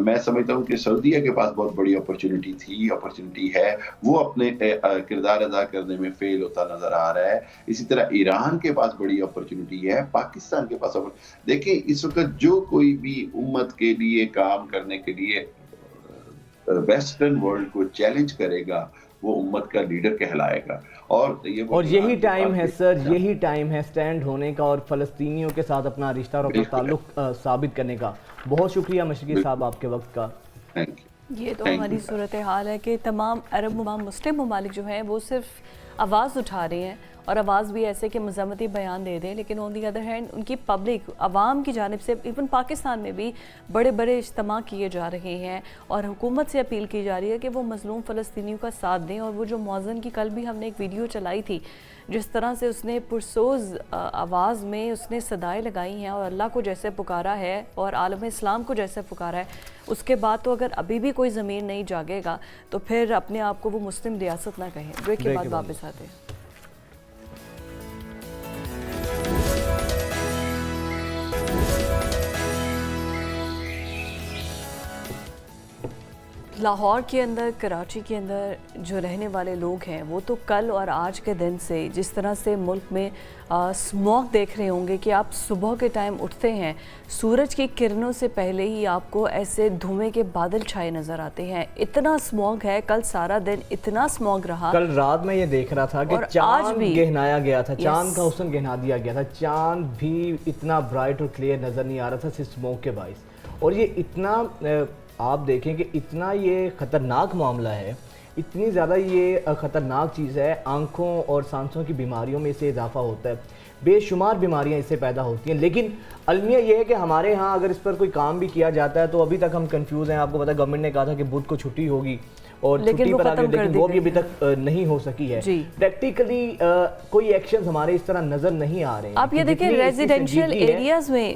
میں سمجھتا ہوں کہ سعودیہ کے پاس بہت بڑی اپرچونٹی ہے، وہ اپنے کردار ادا کرنے میں فیل ہوتا نظر آ رہا ہے۔ اسی طرح ایران کے پاس بڑی اپرچونٹی ہے، پاکستان کے پاس دیکھیں اس وقت جو کوئی بھی امت کے لیے کام کرنے کے لیے ویسٹرن ورلڈ کو چیلنج کرے گا وہ امت کا لیڈر کہلائے گا۔ اور یہی ٹائم ہے سر، یہی ٹائم ہے سٹینڈ ہونے کا اور فلسطینیوں کے ساتھ اپنا رشتہ اور اپنا تعلق ثابت کرنے کا۔ بہت شکریہ مشرقی صاحب آپ کے وقت کا۔ یہ تو ہماری صورتحال ہے کہ تمام عرب مسلم ممالک جو ہیں وہ صرف آواز اٹھا رہے ہیں اور آواز بھی ایسے کہ مذمتی بیان دے دیں، لیکن آن دی ادر ہینڈ ان کی پبلک عوام کی جانب سے ایون پاکستان میں بھی بڑے بڑے اجتماع کیے جا رہے ہیں اور حکومت سے اپیل کی جا رہی ہے کہ وہ مظلوم فلسطینیوں کا ساتھ دیں. اور وہ جو مؤذن کی کل بھی ہم نے ایک ویڈیو چلائی تھی جس طرح سے اس نے پرسوز آواز میں اس نے صدائیں لگائی ہیں اور اللہ کو جیسے پکارا ہے اور عالم اسلام کو جیسے پکارا ہے، اس کے بعد تو اگر ابھی بھی کوئی ضمیر نہیں جاگے گا تو پھر اپنے آپ کو وہ مسلم ریاست نہ کہیں. بریک کے بعد واپس آتے ہیں. لاہور کے اندر، کراچی کے اندر جو رہنے والے لوگ ہیں وہ تو کل اور آج کے دن سے جس طرح سے ملک میں اسموگ دیکھ رہے ہوں گے کہ آپ صبح کے ٹائم اٹھتے ہیں، سورج کی کرنوں سے پہلے ہی آپ کو ایسے دھوئیں کے بادل چھائے نظر آتے ہیں. اتنا اسموگ ہے، کل سارا دن اتنا اسموگ رہا. کل رات میں یہ دیکھ رہا تھا کہ چاند گہنایا گیا تھا، چاند کا حسن گہنا دیا گیا تھا، چاند بھی اتنا برائٹ اور کلیئر نظر نہیں آ رہا تھا صرف اسموگ کے باعث. اور یہ اتنا آپ دیکھیں کہ اتنا یہ خطرناک معاملہ ہے، اتنی زیادہ یہ خطرناک چیز ہے، آنکھوں اور سانسوں کی بیماریوں میں اس سے اضافہ ہوتا ہے، بے شمار بیماریاں اس سے پیدا ہوتی ہیں. لیکن المیہ یہ ہے کہ ہمارے ہاں اگر اس پر کوئی کام بھی کیا جاتا ہے تو ابھی تک ہم کنفیوز ہیں. آپ کو پتہ گورنمنٹ نے کہا تھا کہ بدھ کو چھٹی ہوگی اور چھٹی پر آگے، لیکن وہ بھی ابھی تک نہیں ہو سکی ہے. پریکٹیکلی کوئی ایکشنز ہمارے اس طرح نظر نہیں آ رہے ہیں. آپ یہ دیکھیں ریزیڈینشیل ایریاز میں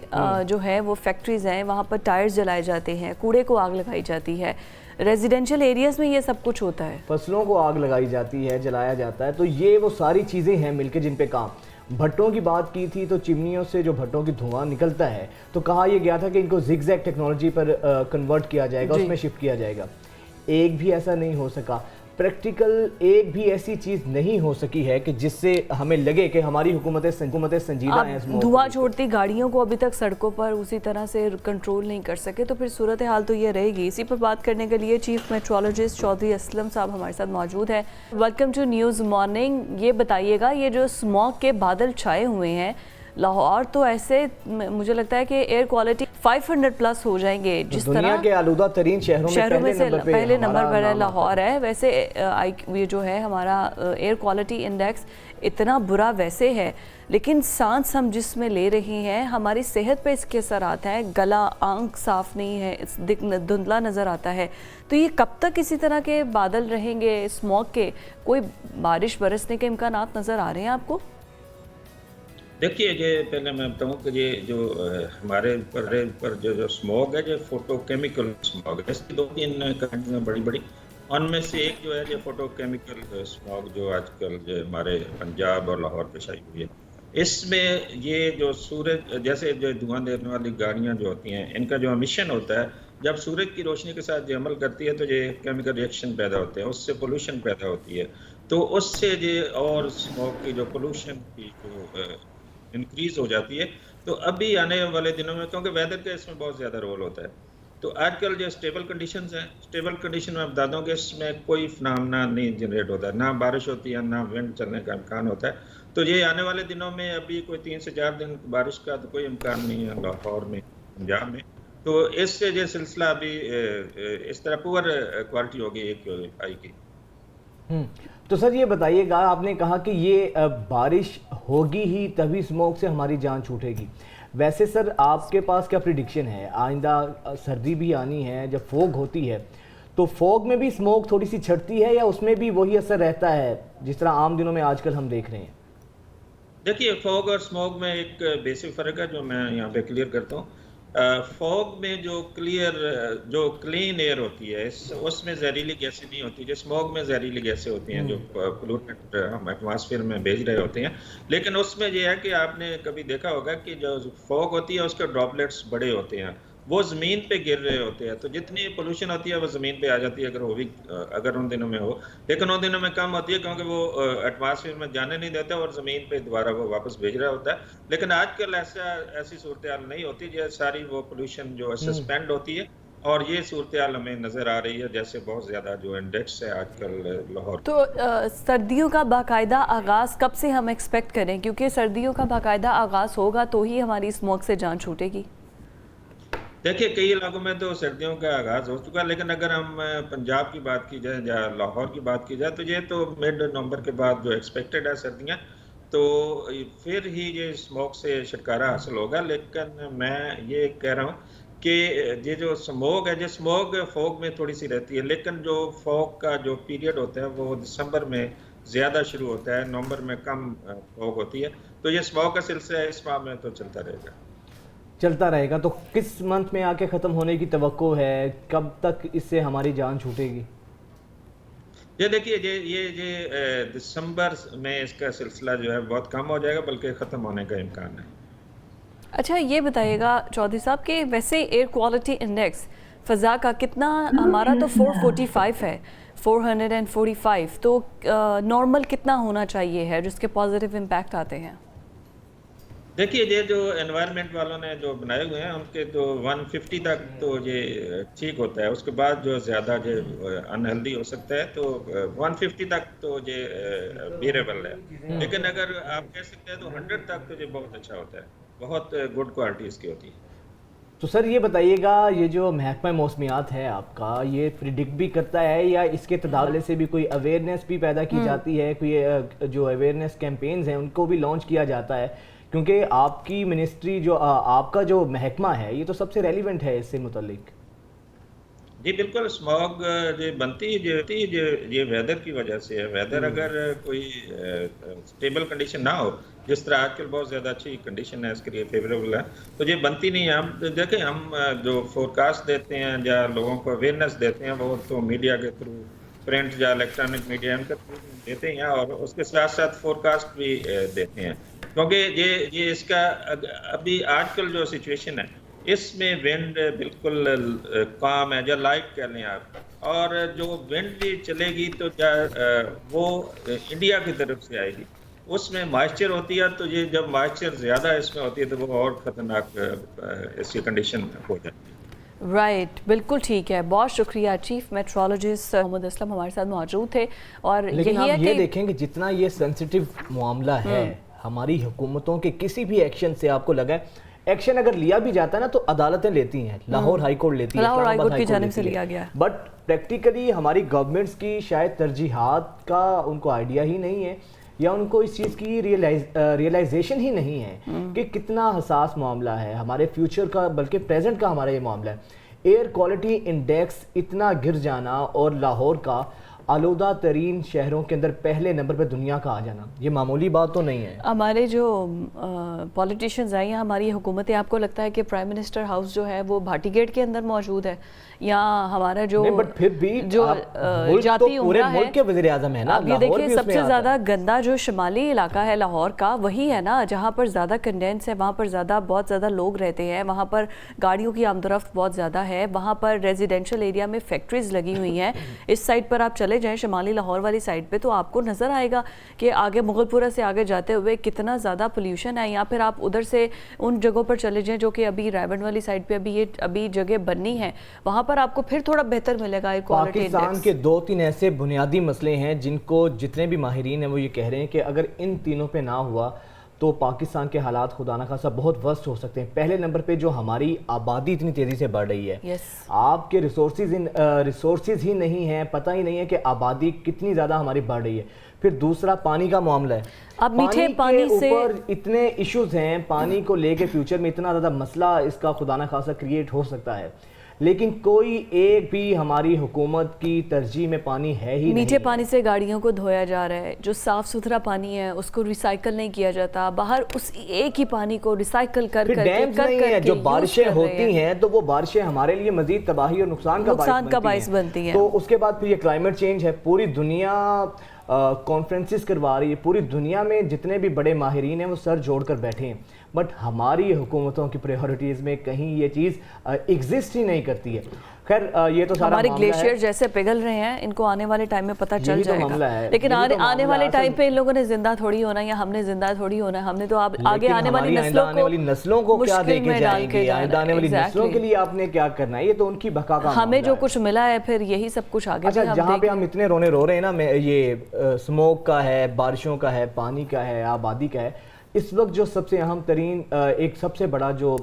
جو ہے وہ فیکٹریز ہیں، وہاں پر ٹائرز جلائے جاتے ہیں، کوڑے کو آگ لگائی جاتی ہے. ریزیڈینشیل ایریاز میں یہ سب کچھ ہوتا ہے، فصلوں کو آگ لگائی جاتی ہے، جلایا جاتا ہے. تو یہ وہ ساری چیزیں ہیں مل کے جن پہ کام. بھٹوں کی بات کی تھی تو چمنیوں سے جو بھٹوں کی دھواں نکلتا ہے تو کہا یہ گیا تھا کہ ان کو زگ زیگ ٹیکنالوجی پر کنورٹ کیا جائے گا، اس میں شفٹ کیا جائے گا. ایک بھی ایسا نہیں ہو سکا. پریکٹیکل ایک بھی ایسی چیز نہیں ہو سکی ہے کہ جس سے ہمیں لگے کہ ہماری حکومتیں سنجیدہ ہیں. دھواں چھوڑتی گاڑیوں کو ابھی تک سڑکوں پر اسی طرح سے کنٹرول نہیں کر سکے تو پھر صورتحال تو یہ رہے گی. اسی پر بات کرنے کے لیے چیف میٹرولوجسٹ چودھری اسلم صاحب ہمارے ساتھ موجود ہے. Welcome to news morning. یہ بتائیے گا یہ جو اسموگ کے بادل چھائے ہوئے ہیں لاہور، تو ایسے مجھے لگتا ہے کہ ایئر کوالٹی 500 پلس ہو جائیں گے جس طرح دنیا کے آلودہ ترین شہروں میں سے پہلے نمبر پر لاہور ہے. ویسے یہ جو ہے ہمارا ایئر کوالٹی انڈیکس اتنا برا ویسے ہے، لیکن سانس ہم جس میں لے رہے ہیں ہماری صحت پہ اس کے اثرات ہیں. گلا، آنکھ صاف نہیں ہے، دھندلا نظر آتا ہے. تو یہ کب تک اسی طرح کے بادل رہیں گے اسموگ کے؟ کوئی بارش برسنے کے امکانات نظر آ رہے ہیں آپ کو؟ دیکھیے یہ پہلے میں بتاؤں کہ یہ جو ہمارے پر جو اسموگ ہے، جو فوٹو کیمیکل اسموگ ہے، اس کی 2-3 کہانیاں ہیں بڑی بڑی. ان میں سے ایک جو ہے یہ فوٹو کیمیکل اسموگ جو آج کل جو ہمارے پنجاب اور لاہور پہ شائع ہوئی ہے. اس میں یہ جو سورج جیسے جو دھواں دینے والی گاڑیاں جو ہوتی ہیں، ان کا جو امیشن ہوتا ہے جب سورج کی روشنی کے ساتھ یہ عمل کرتی ہے تو یہ کیمیکل ریئیکشن پیدا ہوتے ہیں، اس سے پولوشن پیدا ہوتی ہے. تو اس سے یہ اور اسموگ کی جو پولوشن کی جو انکریز ہو جاتی ہے. تو ابھی آنے والے دنوں میں کیونکہ ویدر کا اس میں بہت زیادہ رول ہوتا ہے، تو آج کل جو اسٹیبل کنڈیشنز ہیں، اسٹیبل کنڈیشن میں بتا دوں کہ اس میں کوئی فنامنا نہیں جنریٹ ہوتا ہے، نہ بارش ہوتی ہے، نہ ونڈ چلنے کا امکان ہوتا ہے. تو یہ آنے والے دنوں میں ابھی کوئی 3 سے 4 دن بارش کا تو کوئی امکان نہیں ہے لاہور میں، پنجاب میں. تو اس سے یہ سلسلہ ابھی اس طرح پور کوالٹی ہوگی ایک آئی کی. تو سر یہ بتائیے گا، آپ نے کہا کہ یہ بارش ہوگی ہی تبھی اسموگ سے ہماری جان چھوٹے گی. ویسے سر آپ کے پاس کیا پریڈکشن ہے؟ آئندہ سردی بھی آنی ہے، جب فوگ ہوتی ہے تو فوگ میں بھی اسموگ تھوڑی سی چھٹتی ہے یا اس میں بھی وہی اثر رہتا ہے جس طرح عام دنوں میں آج کل ہم دیکھ رہے ہیں؟ دیکھیے فوگ اور اسموگ میں ایک بیسک فرق ہے جو میں یہاں پہ کلیئر کرتا ہوں. فوگ میں جو کلین ایئر ہوتی ہے اس میں زہریلی گیسیں نہیں ہوتی، جو اسموگ میں زہریلی گیسیں ہوتی ہیں جو پولوٹنٹ ہم ایٹماسفیئر میں بھیج رہے ہوتے ہیں. لیکن اس میں یہ ہے کہ آپ نے کبھی دیکھا ہوگا کہ جو فوگ ہوتی ہے اس کے ڈراپلیٹس بڑے ہوتے ہیں، وہ زمین پہ گر رہے ہوتے ہیں. تو جتنی پولوشن ہوتی ہے وہ زمین پہ آ جاتی ہے اگر ان دنوں میں ہو، لیکن ان دنوں میں کم ہوتی ہے کیونکہ وہ ایٹماسفیئر میں جانے نہیں دیتا اور زمین پہ دوبارہ وہ واپس بھیج رہا ہوتا ہے. لیکن آج کل ایسی صورتحال نہیں ہوتی، جو ساری وہ پولوشن جو سسپینڈ ہوتی ہے اور یہ صورتحال ہمیں نظر آ رہی ہے جیسے بہت زیادہ جو انڈیکس ہے آج کل لاہور. تو سردیوں کا باقاعدہ آغاز کب سے ہم ایکسپیکٹ کریں؟ کیونکہ سردیوں کا باقاعدہ آغاز ہوگا تو ہی ہماری اسموگ سے جان چھوٹے گی. دیکھیے کئی علاقوں میں تو سردیوں کا آغاز ہو چکا، لیکن اگر ہم پنجاب کی بات کی جائے یا لاہور کی بات کی جائے تو یہ تو مڈ نومبر کے بعد جو ایکسپیکٹڈ ہے سردیاں. تو پھر ہی یہ اسموک سے چھٹکارا حاصل ہوگا. لیکن میں یہ کہہ رہا ہوں کہ یہ جو اسموک ہے، جو اسموک فوگ میں تھوڑی سی رہتی ہے، لیکن جو فوگ کا جو پیریڈ ہوتا ہے وہ دسمبر میں زیادہ شروع ہوتا ہے، نومبر میں کم فوگ ہوتی ہے. تو یہ اسموک کا سلسلہ اس ماہ میں تو چلتا رہے گا. تو کس منتھ میں آ کے ختم ہونے کی توقع ہے؟ کب تک اس سے ہماری جان چھوٹے گی؟ یہ دیکھیے یہ دسمبر میں اس کا سلسلہ جو ہے بہت کم ہو جائے گا، بلکہ ختم ہونے کا امکان ہے. اچھا یہ بتائیے گا چودھری صاحب کہ ویسے ایئر کوالٹی انڈیکس فضا کا کتنا، ہمارا تو 445 ہے، 445، تو نارمل کتنا ہونا چاہیے ہے جس کے پازیٹیو امپیکٹ آتے ہیں؟ دیکھیے یہ جو انوائرمنٹ والوں نے جو بنائے ہوئے ہیں ان کے تو 150 تک تو یہ ٹھیک ہوتا ہے، اس کے بعد جو زیادہ جو انہیلدی ہو سکتا ہے تو 150 تک تو یہ بیریبل ہے. لیکن اگر آپ کہہ سکتے ہیں تو 100 تک تو یہ بہت اچھا ہوتا ہے، بہت گڈ کوالٹی اس کی ہوتی ہے. تو سر یہ بتائیے گا، یہ جو محکمہ موسمیات ہے آپ کا، یہ پریڈکٹ بھی کرتا ہے یا اس کے تداخل سے بھی کوئی اویئرنیس بھی پیدا کی جاتی ہے؟ کوئی جو اویئرنیس کیمپینز ہیں ان کو بھی لانچ کیا جاتا ہے؟ کیونکہ آپ کی منسٹری جو آپ کا جو محکمہ ہے یہ تو سب سے ریلیونٹ ہے اس سے متعلق. جی بالکل، اسموگ جو بنتی یہ ویدر کی وجہ سے ہے. ویدر اگر کوئی اسٹیبل کنڈیشن نہ ہو، جس طرح آج کل بہت زیادہ اچھی کنڈیشن ہے اس کے لیے فیوریبل ہے، تو یہ بنتی نہیں ہے. ہم دیکھیں، ہم جو فورکاسٹ دیتے ہیں یا لوگوں کو اویئرنیس دیتے ہیں وہ تو میڈیا کے تھرو، پرنٹ یا الیکٹرانک میڈیا ان کے تھرو دیتے ہیں، اور اس کے ساتھ ساتھ فورکاسٹ بھی دیتے ہیں. کیونکہ یہ اس کا ابھی آج کل جو سچویشن ہے اس میں ونڈ بالکل کام ہے، جو لائٹ کہہ لیں آپ، اور جو ونڈ بھی چلے گی تو وہ انڈیا کی طرف سے آئے گی، اس میں مائسچر ہوتی ہے. تو یہ جب مائسچر زیادہ اس میں ہوتی ہے تو وہ اور خطرناک اس کی کنڈیشن ہو جاتی ہے. رائٹ، بالکل ٹھیک ہے. بہت شکریہ. چیف میٹرولوجسٹ محمد اسلم ہمارے ساتھ موجود تھے. اور لیکن آپ یہ دیکھیں کہ جتنا یہ سینسیٹیو معاملہ ہے، ہماری حکومتوں کے کسی بھی ایکشن سے آپ کو لگا ہے ایکشن اگر لیا بھی جاتا ہے نا تو عدالتیں لیتی ہیں، لاہور ہائی کورٹ لیتی ہے، لاہور ہائی کورٹ کی جانب سے لیا گیا، بٹ پریکٹیکلی ہماری گورنمنٹس کی شاید ترجیحات کا ان کو آئیڈیا ہی نہیں ہے، یا ان کو اس چیز کی ریئلائزیشن ہی نہیں ہے کہ کتنا حساس معاملہ ہے ہمارے فیوچر کا، بلکہ پریزنٹ کا ہمارا یہ معاملہ ہے. ایئر کوالٹی انڈیکس اتنا گر جانا اور لاہور کا آلودہ ترین شہروں کے اندر پہلے نمبر پہ دنیا کا آ جانا، یہ معمولی بات تو نہیں ہے. ہمارے جو پولیٹیشینز آئی ہیں، ہماری حکومتیں، آپ کو لگتا ہے کہ پرائم منسٹر ہاؤس جو ہے وہ بھاٹی گیٹ کے اندر موجود ہے، یا ہمارا جو جاتی عمرہ ہے، ملک کے وزیر اعظم ہے نا، اب یہ دیکھیں سب سے زیادہ گندا جو شمالی علاقہ ہے لاہور کا وہی ہے نا جہاں پر زیادہ کنڈینس ہے، وہاں پر بہت زیادہ لوگ رہتے ہیں، وہاں پر گاڑیوں کی آمد و رفت بہت زیادہ ہے، وہاں پر ریزیڈینشل ایریا میں فیکٹریز لگی ہوئی ہیں. اس سائڈ پر آپ چلے جائیں شمالی لاہور والی سائڈ پہ تو آپ کو نظر آئے گا کہ آگے مغل پورہ سے آگے جاتے ہوئے کتنا زیادہ پولیوشن ہے. یا پھر آپ ادھر سے ان جگہوں پر چلے جائیں جو کہ ابھی رائبنڈ والی سائڈ پہ ابھی جگہ بننی ہے، وہاں پر آپ کو پھر تھوڑا بہتر ملے گا ایئر کوالٹی انڈیکس. پاکستان کے 2-3 ایسے بنیادی مسئلے ہیں جن کو جتنے بھی ماہرین ہیں وہ یہ کہہ رہے ہیں کہ اگر ان تینوں پہ نہ ہوا تو پاکستان کے حالات خدا نہ خواستہ بہت ورسٹ ہو سکتے ہیں. پہلے نمبر پہ جو ہماری آبادی اتنی تیزی سے بڑھ رہی ہے، آپ کے ریسورسز ہی نہیں ہیں، پتہ ہی نہیں ہے کہ آبادی کتنی زیادہ ہماری بڑھ رہی ہے. پھر دوسرا پانی کا معاملہ ہے، اب میٹھے پانی سے اوپر اتنے ایشوز ہیں، پانی کو لے کے فیوچر میں اتنا زیادہ مسئلہ اس کا خدا نہ خواستہ کریٹ ہو سکتا ہے، لیکن کوئی ایک بھی ہماری حکومت کی ترجیح میں پانی ہے ہی نہیں. میٹھے پانی سے گاڑیوں کو دھویا جا رہا ہے، جو صاف ستھرا پانی ہے اس کو ریسائیکل نہیں کیا جاتا، باہر اس ایک ہی پانی کو ریسائیکل کر کے جو بارشیں ہوتی ہیں تو وہ بارشیں ہمارے لیے مزید تباہی اور نقصان کا باعث بنتی ہیں. تو اس کے بعد پھر یہ کلائمیٹ چینج ہے، پوری دنیا کانفرنسز کروا رہی ہے، پوری دنیا میں جتنے بھی بڑے ماہرین ہیں وہ سر جوڑ کر بیٹھے ہیں، بٹ ہماری حکومتوں کی پریورٹیز میں کہیں یہ چیز ایگزسٹ ہی نہیں کرتی ہے. خیر یہ تو سارا ہمارے گلیشیئر جیسے پگھل رہے ہیں، ان کو آنے والے ٹائم میں پتہ چل جائے گا، لیکن آنے والے ٹائم پہ ان لوگوں نے زندہ تھوڑی ہونا یا ہم نے زندہ تھوڑی ہونا، ہم نے تو آگے آنے والی نسلوں کو کیا دے کے جائیں گے، آنے والی exactly. نسلوں کے لیے آپ نے کیا کرنا ہے، یہ تو ان کی بقا کا ہمیں جو کچھ ملا ہے پھر یہی سب کچھ آگے. اچھا جہاں پہ ہم اتنے رونے رو رہے ہیں نا، یہ اسموک کا ہے، بارشوں کا ہے، پانی کا ہے، آبادی کا ہے، اس وقت جو سب سے اہم ترین ایک سب سے بڑا جو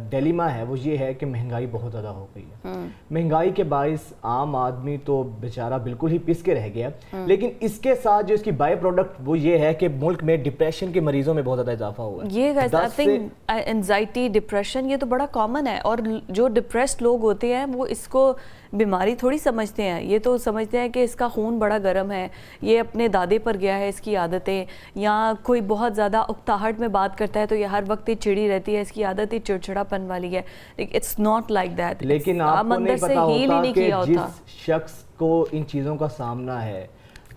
ڈیلیما ہے وہ یہ ہے کہ مہنگائی بہت زیادہ ہو گئی ہے. مہنگائی کے باعث عام آدمی تو بیچارہ بالکل ہی پس کے رہ گیا, لیکن اس کے ساتھ جو اس کی بائی پروڈکٹ وہ یہ ہے کہ ملک میں ڈپریشن کے مریضوں میں بہت زیادہ اضافہ ہوا ہے. یہ انزائٹی ڈپریشن یہ تو بڑا کامن ہے, اور جو ڈپریسڈ لوگ ہوتے ہیں وہ اس کو بیماری تھوڑی سمجھتے ہیں, یہ تو سمجھتے ہیں کہ اس کا خون بڑا گرم ہے, یہ اپنے دادے پر گیا ہے اس کی عادتیں, یا کوئی بہت زیادہ اکتاہٹ میں بات کرتا ہے تو یہ ہر وقت ہی چڑی رہتی ہے, اس کی عادت ہی چڑچڑا پن والی ہے. It's not like that. لیکن آپ کو نہیں پتا ہوتا کہ جس شخص کو ان چیزوں کا سامنا ہے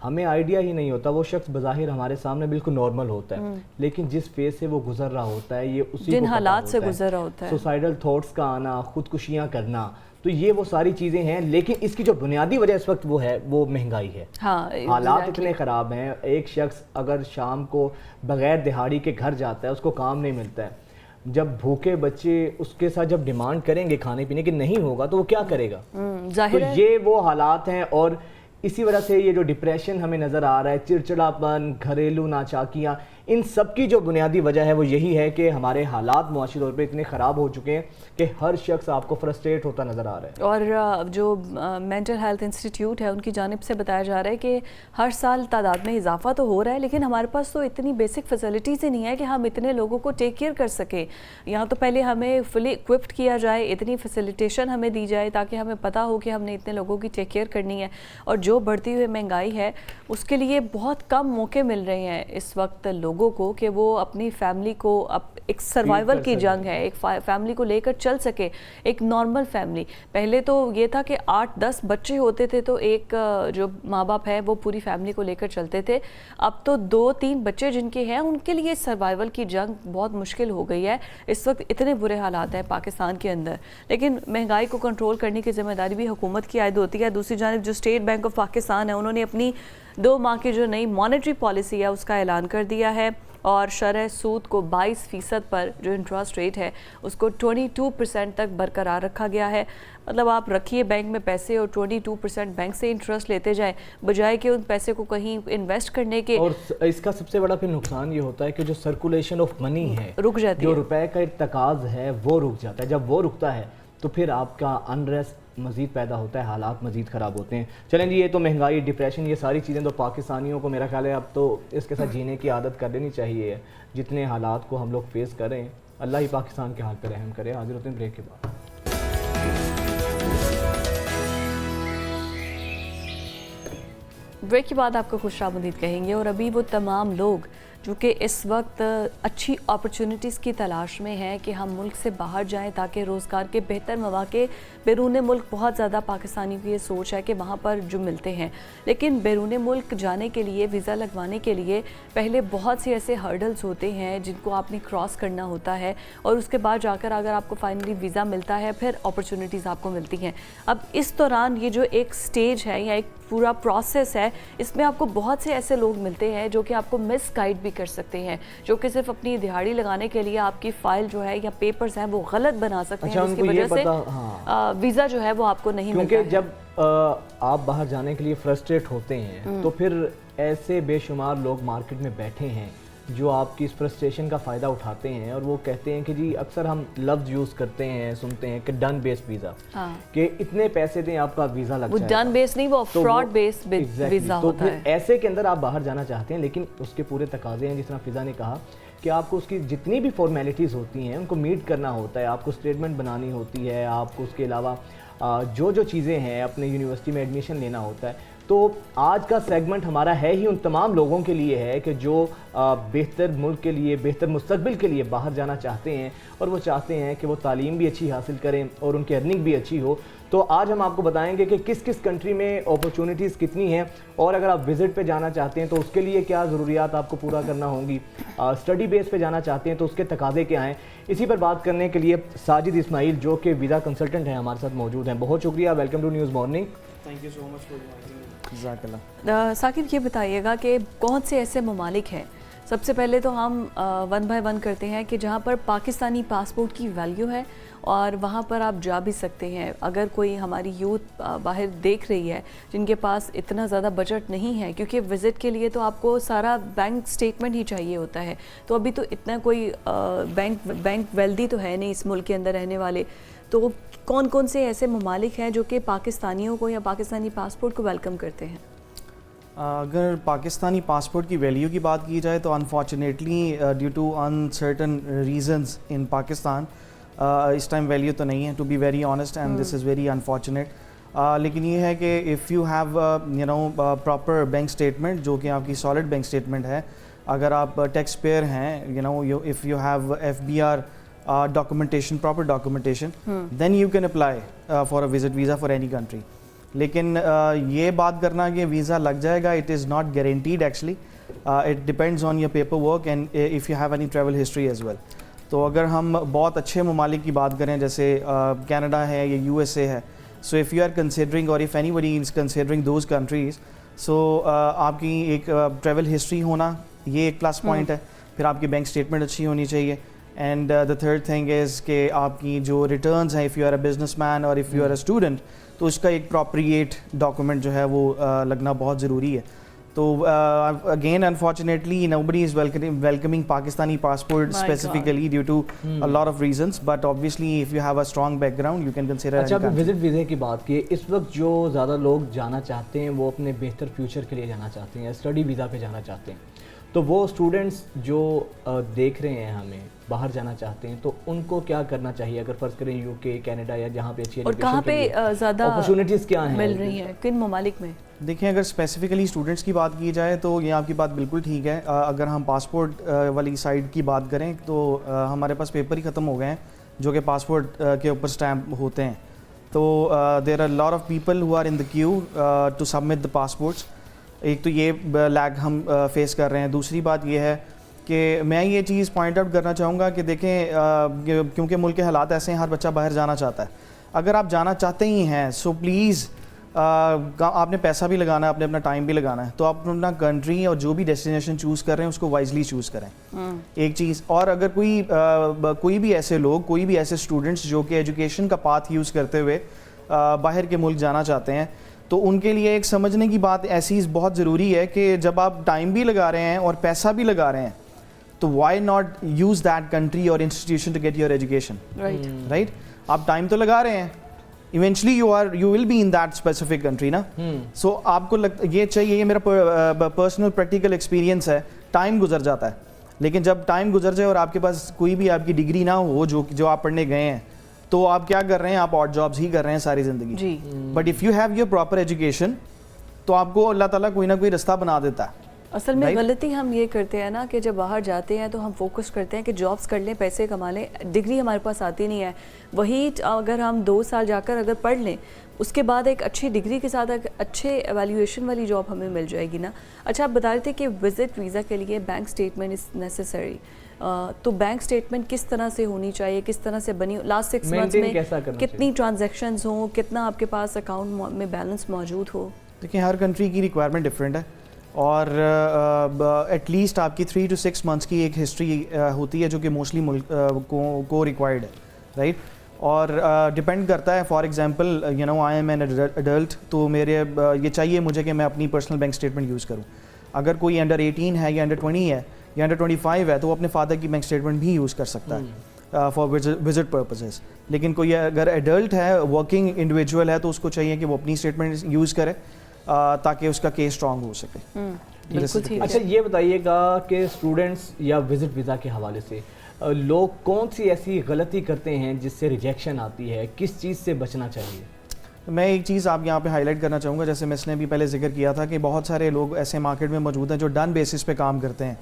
ہمیں آئیڈیا ہی نہیں ہوتا, وہ شخص بظاہر ہمارے سامنے بالکل نارمل ہوتا ہے, لیکن جس فیز سے وہ گزر رہا ہوتا ہے یہ اسی جن حالات سے گزر رہا ہوتا ہے, سوسائڈل تھاٹس کا آنا, خودکشیاں کرنا, تو یہ وہ ساری چیزیں ہیں. لیکن اس کی جو بنیادی وجہ اس وقت وہ ہے وہ مہنگائی ہے. حالات اتنے خراب ہیں, ایک شخص اگر شام کو بغیر دہاڑی کے گھر جاتا ہے اس کو کام نہیں ملتا ہے, جب بھوکے بچے اس کے ساتھ جب ڈیمانڈ کریں گے کھانے پینے کے نہیں ہوگا تو وہ کیا کرے گا. تو یہ وہ حالات ہیں, اور اسی وجہ سے یہ جو ڈپریشن ہمیں نظر آ رہا ہے, چڑچڑاپن, گھریلو ناچاکیاں, ان سب کی جو بنیادی وجہ ہے وہ یہی ہے کہ ہمارے حالات معاشی طور پہ اتنے خراب ہو چکے ہیں کہ ہر شخص آپ کو فرسٹریٹ ہوتا نظر آ رہا ہے. اور جو مینٹل ہیلتھ انسٹیٹیوٹ ہے ان کی جانب سے بتایا جا رہا ہے کہ ہر سال تعداد میں اضافہ تو ہو رہا ہے, لیکن ہمارے پاس تو اتنی بیسک فیسلٹیز ہی نہیں ہے کہ ہم اتنے لوگوں کو ٹیک کیئر کر سکیں. یہاں تو پہلے ہمیں فلی اکوپڈ کیا جائے, اتنی فیسیلیٹیشن ہمیں دی جائے تاکہ ہمیں پتہ ہو کہ ہم نے اتنے لوگوں کی ٹیک کیئر کرنی ہے. اور جو بڑھتی ہوئی مہنگائی ہے اس کے لیے بہت کم موقع مل رہے ہیں اس وقت لوگوں کو کہ وہ اپنی فیملی کو ایک سروائیول کی جنگ ہے, ایک فیملی کو لے کر چل سکے, ایک نارمل فیملی. پہلے تو یہ تھا کہ 8-10 بچے ہوتے تھے تو ایک جو ماں باپ ہے وہ پوری فیملی کو لے کر چلتے تھے. اب تو 2-3 بچے جن کے ہیں ان کے لیے سروائیول کی جنگ بہت مشکل ہو گئی ہے. اس وقت اتنے برے حالات ہیں پاکستان کے اندر, لیکن مہنگائی کو کنٹرول کرنے کی ذمہ داری بھی حکومت کی عائد ہوتی ہے. دوسری جانب جو اسٹیٹ بینک آف پاکستان ہے انہوں نے اپنی 2 ماہ کی جو نئی مانیٹری پالیسی ہے اس کا اعلان کر دیا ہے, اور شرح سود کو 22% پر جو انٹرسٹ ریٹ ہے اس کو 22% تک برقرار رکھا گیا ہے. مطلب آپ رکھیے بینک میں پیسے اور 22% بینک سے انٹرسٹ لیتے جائیں, بجائے کہ ان پیسے کو کہیں انویسٹ کرنے کے. اور اس کا سب سے بڑا پھر نقصان یہ ہوتا ہے کہ جو سرکولیشن آف منی ہے رک جاتی ہے, جو روپے کا ارتکاز ہے وہ رک جاتا ہے. جب وہ رکتا ہے تو پھر آپ کا انریسٹ مزید پیدا ہوتا ہے, حالات مزید خراب ہوتے ہیں. چلیں جی, یہ تو مہنگائی, ڈپریشن, یہ ساری چیزیں تو پاکستانیوں کو میرا خیال ہے اب تو اس کے ساتھ جینے کی عادت کر لینی چاہیے. جتنے حالات کو ہم لوگ فیس کر رہے ہیں, اللہ ہی پاکستان کے حال پر رحم کرے. حاضر ہوتے ہیں بریک کے بعد. بریک کے بعد آپ کو خوش آمدید کہیں گے. اور ابھی وہ تمام لوگ جو کہ اس وقت اچھی اپرچونٹیز کی تلاش میں ہیں کہ ہم ملک سے باہر جائیں تاکہ روزگار کے بہتر مواقع بیرون ملک, بہت زیادہ پاکستانیوں کی یہ سوچ ہے کہ وہاں پر جو ملتے ہیں, لیکن بیرون ملک جانے کے لیے, ویزا لگوانے کے لیے پہلے بہت سے ایسے ہرڈلز ہوتے ہیں جن کو آپ نے کراس کرنا ہوتا ہے, اور اس کے بعد جا کر اگر آپ کو فائنلی ویزا ملتا ہے پھر اپرچونٹیز آپ کو ملتی ہیں. اب اس دوران یہ جو ایک سٹیج ہے یا ایک پورا پروسیس ہے, اس میں آپ کو بہت سے ایسے لوگ ملتے ہیں جو کہ آپ کو مس گائیڈ بھی کر سکتے ہیں, جو کہ صرف اپنی دہاڑی لگانے کے لیے آپ کی فائل جو ہے یا پیپرز ہیں وہ غلط بنا سکتے ہیں, جس کی وجہ سے ویزا جو ہے وہ آپ کو نہیں ملتا ہے. کیونکہ جب آپ باہر جانے کے لیے فرسٹریٹ ہوتے ہیں تو پھر ایسے بے شمار لوگ مارکیٹ میں بیٹھے ہیں جو آپ کی اس فرسٹریشن کا فائدہ اٹھاتے ہیں, اور وہ کہتے ہیں کہ جی اکثر ہم لفظ یوز کرتے ہیں, سنتے ہیں کہ ڈن بیس ویزا, کہ اتنے پیسے دیں آپ کا ویزا لگ جائے گا. وہ ڈن بیس نہیں, وہ فراڈ بیس ویزا ہوتا ہے. تو ایسے کے اندر آپ باہر جانا چاہتے ہیں, لیکن اس کے پورے تقاضے ہیں, جس طرح فضا نے کہا کہ آپ کو اس کی جتنی بھی فارمیلٹیز ہوتی ہیں ان کو میٹ کرنا ہوتا ہے, آپ کو اسٹیٹمنٹ بنانی ہوتی ہے, آپ کو اس کے علاوہ جو چیزیں ہیں اپنے یونیورسٹی میں ایڈمیشن لینا ہوتا ہے. تو آج کا سیگمنٹ ہمارا ہے ہی ان تمام لوگوں کے لیے ہے کہ جو بہتر ملک کے لیے, بہتر مستقبل کے لیے باہر جانا چاہتے ہیں, اور وہ چاہتے ہیں کہ وہ تعلیم بھی اچھی حاصل کریں اور ان کی ارننگ بھی اچھی ہو. تو آج ہم آپ کو بتائیں گے کہ کس کس کنٹری میں اپرچونٹیز کتنی ہیں, اور اگر آپ وزٹ پہ جانا چاہتے ہیں تو اس کے لیے کیا ضروریات آپ کو پورا کرنا ہوں گی, اسٹڈی بیس پہ جانا چاہتے ہیں تو اس کے تقاضے کیا ہیں. اسی پر بات کرنے کے لیے ساجد اسماعیل جو کہ ویزا کنسلٹنٹ ہیں ہمارے ساتھ موجود ہیں. بہت شکریہ, welcome to news morning. Thank you so much for inviting. جزاک اللہ. ثاقب یہ بتائیے گا کہ کون سے ایسے ممالک ہیں سب سے پہلے تو ہم ون بائی ون کرتے ہیں کہ جہاں پر پاکستانی پاسپورٹ کی ویلیو ہے اور وہاں پر آپ جا بھی سکتے ہیں. اگر کوئی ہماری یوتھ باہر دیکھ رہی ہے جن کے پاس اتنا زیادہ بجٹ نہیں ہے, کیونکہ وزٹ کے لیے تو آپ کو سارا بینک سٹیٹمنٹ ہی چاہیے ہوتا ہے, تو ابھی تو اتنا کوئی بینک ویلدی تو ہے نہیں اس ملک کے اندر رہنے والے, تو کون کون سے ایسے ممالک ہیں جو کہ پاکستانیوں کو یا پاکستانی پاسپورٹ کو ویلکم کرتے ہیں؟ اگر پاکستانی پاسپورٹ کی ویلیو کی بات کی جائے تو unfortunately due to uncertain reasons in Pakistan اس ٹائم ویلیو تو نہیں ہے, to be very honest, and this is very unfortunate. لیکن یہ ہے کہ if you have proper bank statement جو کہ آپ کی سالڈ بینک اسٹیٹمنٹ ہے, اگر آپ ٹیکس پیئر ہیں, if you have FBR documentation, proper documentation, then you can apply for a visit visa for any country. لیکن یہ بات کرنا کہ ویزا لگ جائے گا, it is not guaranteed actually, it depends on your paper work and if you have any travel history as well. تو اگر ہم بہت اچھے ممالک کی بات کریں جیسے کینیڈا ہے یا USA ہے, so if you are considering اور if anybody is considering those countries, so آپ کی ایک ٹریول ہسٹری ہونا یہ ایک پلس پوائنٹ ہے. پھر آپ کی بینک اسٹیٹمنٹ اچھی ہونی چاہیے. And the third thing is کہ آپ کی جو ریٹرنز ہیں, if you are a businessman اور if you are a student, تو اس کا ایک پراپریٹ ڈاکومنٹ جو ہے وہ لگنا بہت ضروری ہے. تو again unfortunately nobody is welcoming Pakistani passport specifically due to a lot of reasons, but obviously if you have a strong background you can consider. اچھا, آپ وزٹ ویزے کی بات کی, اس وقت جو زیادہ لوگ جانا چاہتے ہیں وہ اپنے بہتر فیوچر کے لیے جانا چاہتے ہیں, اسٹڈی ویزا پہ جانا چاہتے ہیں, تو وہ اسٹوڈنٹس جو دیکھ رہے ہیں ہمیں باہر جانا چاہتے ہیں, تو ان کو کیا کرنا چاہیے اگر فرض کریں UK, کینیڈا یا جہاں پہ اچھی اور کہاں پہ زیادہ اپرچونیٹیز کیا ہیں مل رہی ہیں, کن ممالک میں؟ دیکھیں اگر اسپیسیفکلی اسٹوڈنٹس کی بات کی جائے تو یہ آپ کی بات بالکل ٹھیک ہے. اگر ہم پاسپورٹ والی سائڈ کی بات کریں تو ہمارے پاس پیپر ہی ختم ہو گئے ہیں جو کہ پاسپورٹ کے اوپر اسٹیمپ ہوتے ہیں. تو there are lot of people who are in the queue to submit the passports. ایک تو یہ لیگ ہم فیس کر رہے ہیں. دوسری بات یہ ہے کہ میں یہ چیز پوائنٹ آؤٹ کرنا چاہوں گا کہ دیکھیں کیونکہ ملک کے حالات ایسے ہیں, ہر بچہ باہر جانا چاہتا ہے. اگر آپ جانا چاہتے ہی ہیں سو پلیز آپ نے پیسہ بھی لگانا ہے, آپ نے اپنا ٹائم بھی لگانا ہے, تو آپ اپنا کنٹری اور جو بھی ڈیسٹینیشن چوز کر رہے ہیں اس کو وائزلی چوز کریں. ایک چیز اور, اگر کوئی بھی ایسے لوگ, کوئی بھی ایسے اسٹوڈنٹس جو کہ ایجوکیشن کا پاتھ یوز کرتے ہوئے باہر کے ملک جانا چاہتے ہیں, تو ان کے لیے ایک سمجھنے کی بات ایسی بہت ضروری ہے کہ جب آپ ٹائم بھی لگا رہے ہیں اور پیسہ بھی لگا رہے ہیں, تو why not use that country اور institution to get your education, right. آپ ٹائم تو لگا رہے ہیں, eventually you will be in that specific country نا. سو آپ کو یہ چاہیے, یہ میرا پرسنل پریکٹیکل ایکسپیرینس ہے, ٹائم گزر جاتا ہے, لیکن جب ٹائم گزر جائے اور آپ کے پاس کوئی بھی آپ کی ڈگری نہ ہو جو آپ پڑھنے گئے ہیں, تو آپ کیا کر رہے ہیں, آپ آڈ جابس ہی کر رہے ہیں ساری زندگی. But if you have your proper education, تو آپ کو اللہ تعالیٰ کوئی نہ کوئی رستہ بنا دیتا ہے. اصل میں غلطی ہم یہ کرتے ہیں نا کہ جب باہر جاتے ہیں تو ہم فوکس کرتے ہیں کہ جابس کر لیں, پیسے کما لیں, ڈگری ہمارے پاس آتی نہیں ہے. وہی اگر ہم 2 سال جا کر اگر پڑھ لیں, اس کے بعد ایک اچھی ڈگری کے ساتھ ایک اچھے ایویلیویشن والی جاب ہمیں مل جائے گی نا. اچھا, آپ بتا رہے تھے کہ وزٹ ویزا کے لیے بینک اسٹیٹمنٹ از نیسیسری, تو بینک اسٹیٹمنٹ کس طرح سے ہونی چاہیے, کس طرح سے بنی, لاسٹ 6 منتھس میں کتنی ٹرانزیکشنز ہوں, کتنا آپ کے پاس اکاؤنٹ میں بیلنس موجود ہو؟ دیکھیں ہر کنٹری کی ریکوائرمنٹ ڈفرینٹ ہے, اور ایٹ لیسٹ آپ کی 3 to 6 months کی ایک ہسٹری ہوتی ہے جو کہ موسٹلی ملک کو ریکوائرڈ ہے, رائٹ. اور ڈپینڈ کرتا ہے, for example I am an adult, تو میرے یہ چاہیے مجھے کہ میں اپنی پرسنل بینک اسٹیٹمنٹ یوز کروں. اگر کوئی انڈر 18 ہے یا انڈر 20 ہے یا انڈر 25 ہے, تو وہ اپنے فادر کی بینک اسٹیٹمنٹ بھی یوز کر سکتا ہے فار وزٹ پرپزز. لیکن کوئی اگر ایڈلٹ ہے, ورکنگ انڈیویجول ہے, تو اس کو چاہیے کہ وہ اپنی اسٹیٹمنٹ یوز کرے تاکہ اس کا کیس اسٹرانگ ہو سکے. اچھا, یہ بتائیے گا کہ اسٹوڈنٹس یا وزٹ ویزا کے حوالے سے لوگ کون سی ایسی غلطی کرتے ہیں جس سے ریجیکشن آتی ہے, کس چیز سے بچنا چاہیے؟ میں ایک چیز آپ یہاں پہ ہائی لائٹ کرنا چاہوں گا, جیسے میں نے بھی پہلے ذکر کیا تھا کہ بہت سارے لوگ ایسے مارکیٹ میں موجود ہیں جو ڈن بیسس پہ کام کرتے ہیں.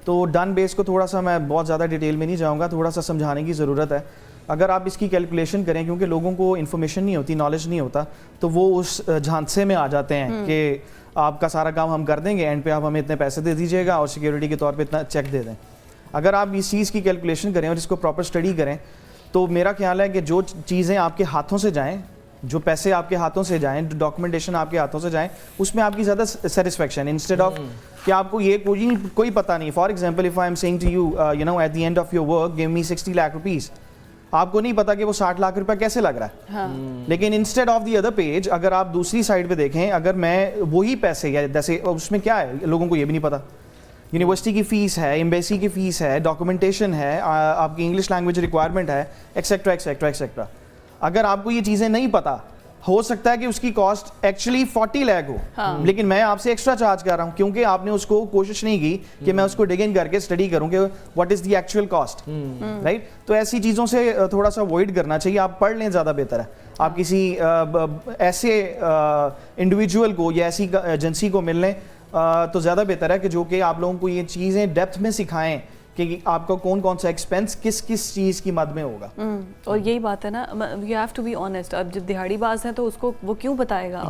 تو ڈن بیس کو تھوڑا سا میں بہت زیادہ ڈیٹیل میں نہیں جاؤں گا, تھوڑا سا سمجھانے کی ضرورت ہے. اگر آپ اس کی کیلکولیشن کریں, کیونکہ لوگوں کو انفارمیشن نہیں ہوتی, نالج نہیں ہوتا, تو وہ اس جھانسے میں آ جاتے ہیں کہ آپ کا سارا کام ہم کر دیں گے, اینڈ پہ آپ ہمیں اتنے پیسے دے دیجیے گا اور سیکیورٹی کے طور پہ اتنا چیک دے دیں. اگر آپ اس چیز کی کیلکولیشن کریں اور اس کو پراپر اسٹڈی کریں, تو میرا خیال ہے کہ جو چیزیں آپ کے ہاتھوں سے جائیں جو پیسے آپ کے ہاتھوں سے جائیں, ڈاکومنٹیشن آپ کے ہاتھوں سے جائیں, اس میں آپ کی زیادہ سیٹسفیکشن, انسٹیڈ آف کہ آپ کو یہ کوئی پتہ نہیں. For example if I am seeing to you you know at the end of your work give me 60 lakh rupees, آپ کو نہیں پتا کہ وہ 60 لاکھ روپے کیسے لگ رہا ہے. لیکن instead of the other page اگر آپ دوسری سائڈ پہ دیکھیں, اگر میں وہی پیسے یا جیسے اس میں کیا ہے لوگوں کو یہ بھی نہیں پتا, یونیورسٹی کی فیس ہے, ایمبیسی کی فیس ہے, ڈاکومنٹیشن ہے, آپ کی انگلش لینگویج ریکوائرمنٹ ہے, ایکسیکٹرا ایکسیکٹرا ایکسیکٹرا. اگر آپ کو یہ چیزیں نہیں پتا, ہو سکتا ہے کہ اس کی کاسٹ ایکچولی 40 لاکھ ہو, لیکن میں آپ سے ایکسٹرا چارج کر رہا ہوں کیونکہ آپ نے اس کو کوشش نہیں کی کہ میں اس کو ڈگ ان کر کے اسٹڈی کروں کہ what is the actual cost, right. تو ایسی چیزوں سے تھوڑا سا اوائڈ کرنا چاہیے, آپ پڑھ لیں زیادہ بہتر ہے. آپ کسی ایسے انڈیویجول کو یا ایسی ایجنسی کو مل لیں تو زیادہ بہتر ہے کہ جو کہ آپ لوگوں کو یہ چیزیں ڈیپتھ میں سکھائیں کہ آپ کا کون سا ایکسپینس کس چیز کی مد میں ہوگا. اور یہی بات ہے نا, you have to be honest. اب جب دہاڑی باز ہیں تو اس کو وہ کیوں بتائے گا,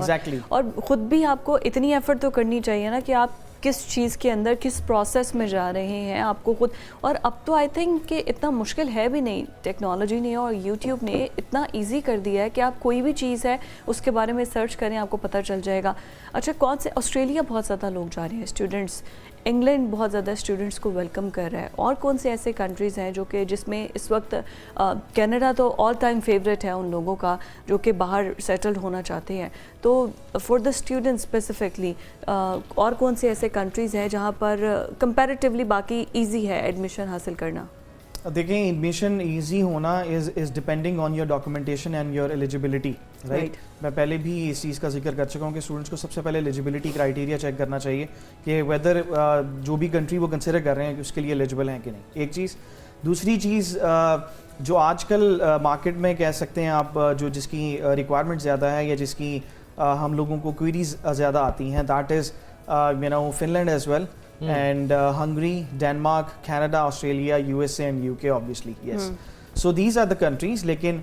اور خود بھی آپ کو اتنی ایفرٹ تو کرنی چاہیے نا کہ آپ کس چیز کے اندر کس پروسیس میں جا رہے ہیں آپ کو خود. اور اب تو آئی تھنک کہ اتنا مشکل ہے بھی نہیں, ٹیکنالوجی نے اور یوٹیوب نے اتنا ایزی کر دیا ہے کہ آپ کوئی بھی چیز ہے اس کے بارے میں سرچ کریں, آپ کو پتہ چل جائے گا. اچھا, کون سے آسٹریلیا بہت زیادہ لوگ جا رہے ہیں اسٹوڈنٹس, انگلینڈ بہت زیادہ اسٹوڈنٹس کو ویلکم کر رہا ہے, اور کون سے ایسے کنٹریز ہیں جو کہ جس میں اس وقت کینیڈا تو آل ٹائم فیوریٹ ہے ان لوگوں کا جو کہ باہر سیٹلڈ ہونا چاہتے ہیں. تو فار دا اسٹوڈنٹ اسپیسیفکلی اور کون سے ایسے کنٹریز ہیں جہاں پر کمپیریٹیولی باقی ایزی ہے ایڈمیشن حاصل کرنا؟ دیکھیں, ایڈمیشن ایزی ہونا is depending on your documentation and your eligibility, right. میں پہلے بھی اس چیز کا ذکر کر چکا ہوں کہ اسٹوڈنٹس کو سب سے پہلے ایلیجیبلٹی کرائٹیریا چیک کرنا چاہیے کہ ویدر جو بھی کنٹری وہ کنسیڈر کر رہے ہیں کہ اس کے لیے ایلیجیبل ہیں کہ نہیں, ایک چیز. دوسری چیز جو آج کل مارکیٹ میں کہہ سکتے ہیں آپ, جو جس کی ریکوائرمنٹ زیادہ ہے یا جس کی ہم لوگوں کو کوئریز زیادہ آتی ہیں, that is you know Finland as well, and Hungary, Denmark, Canada, Australia, USA and UK obviously, yes. So these are the countries. لیکن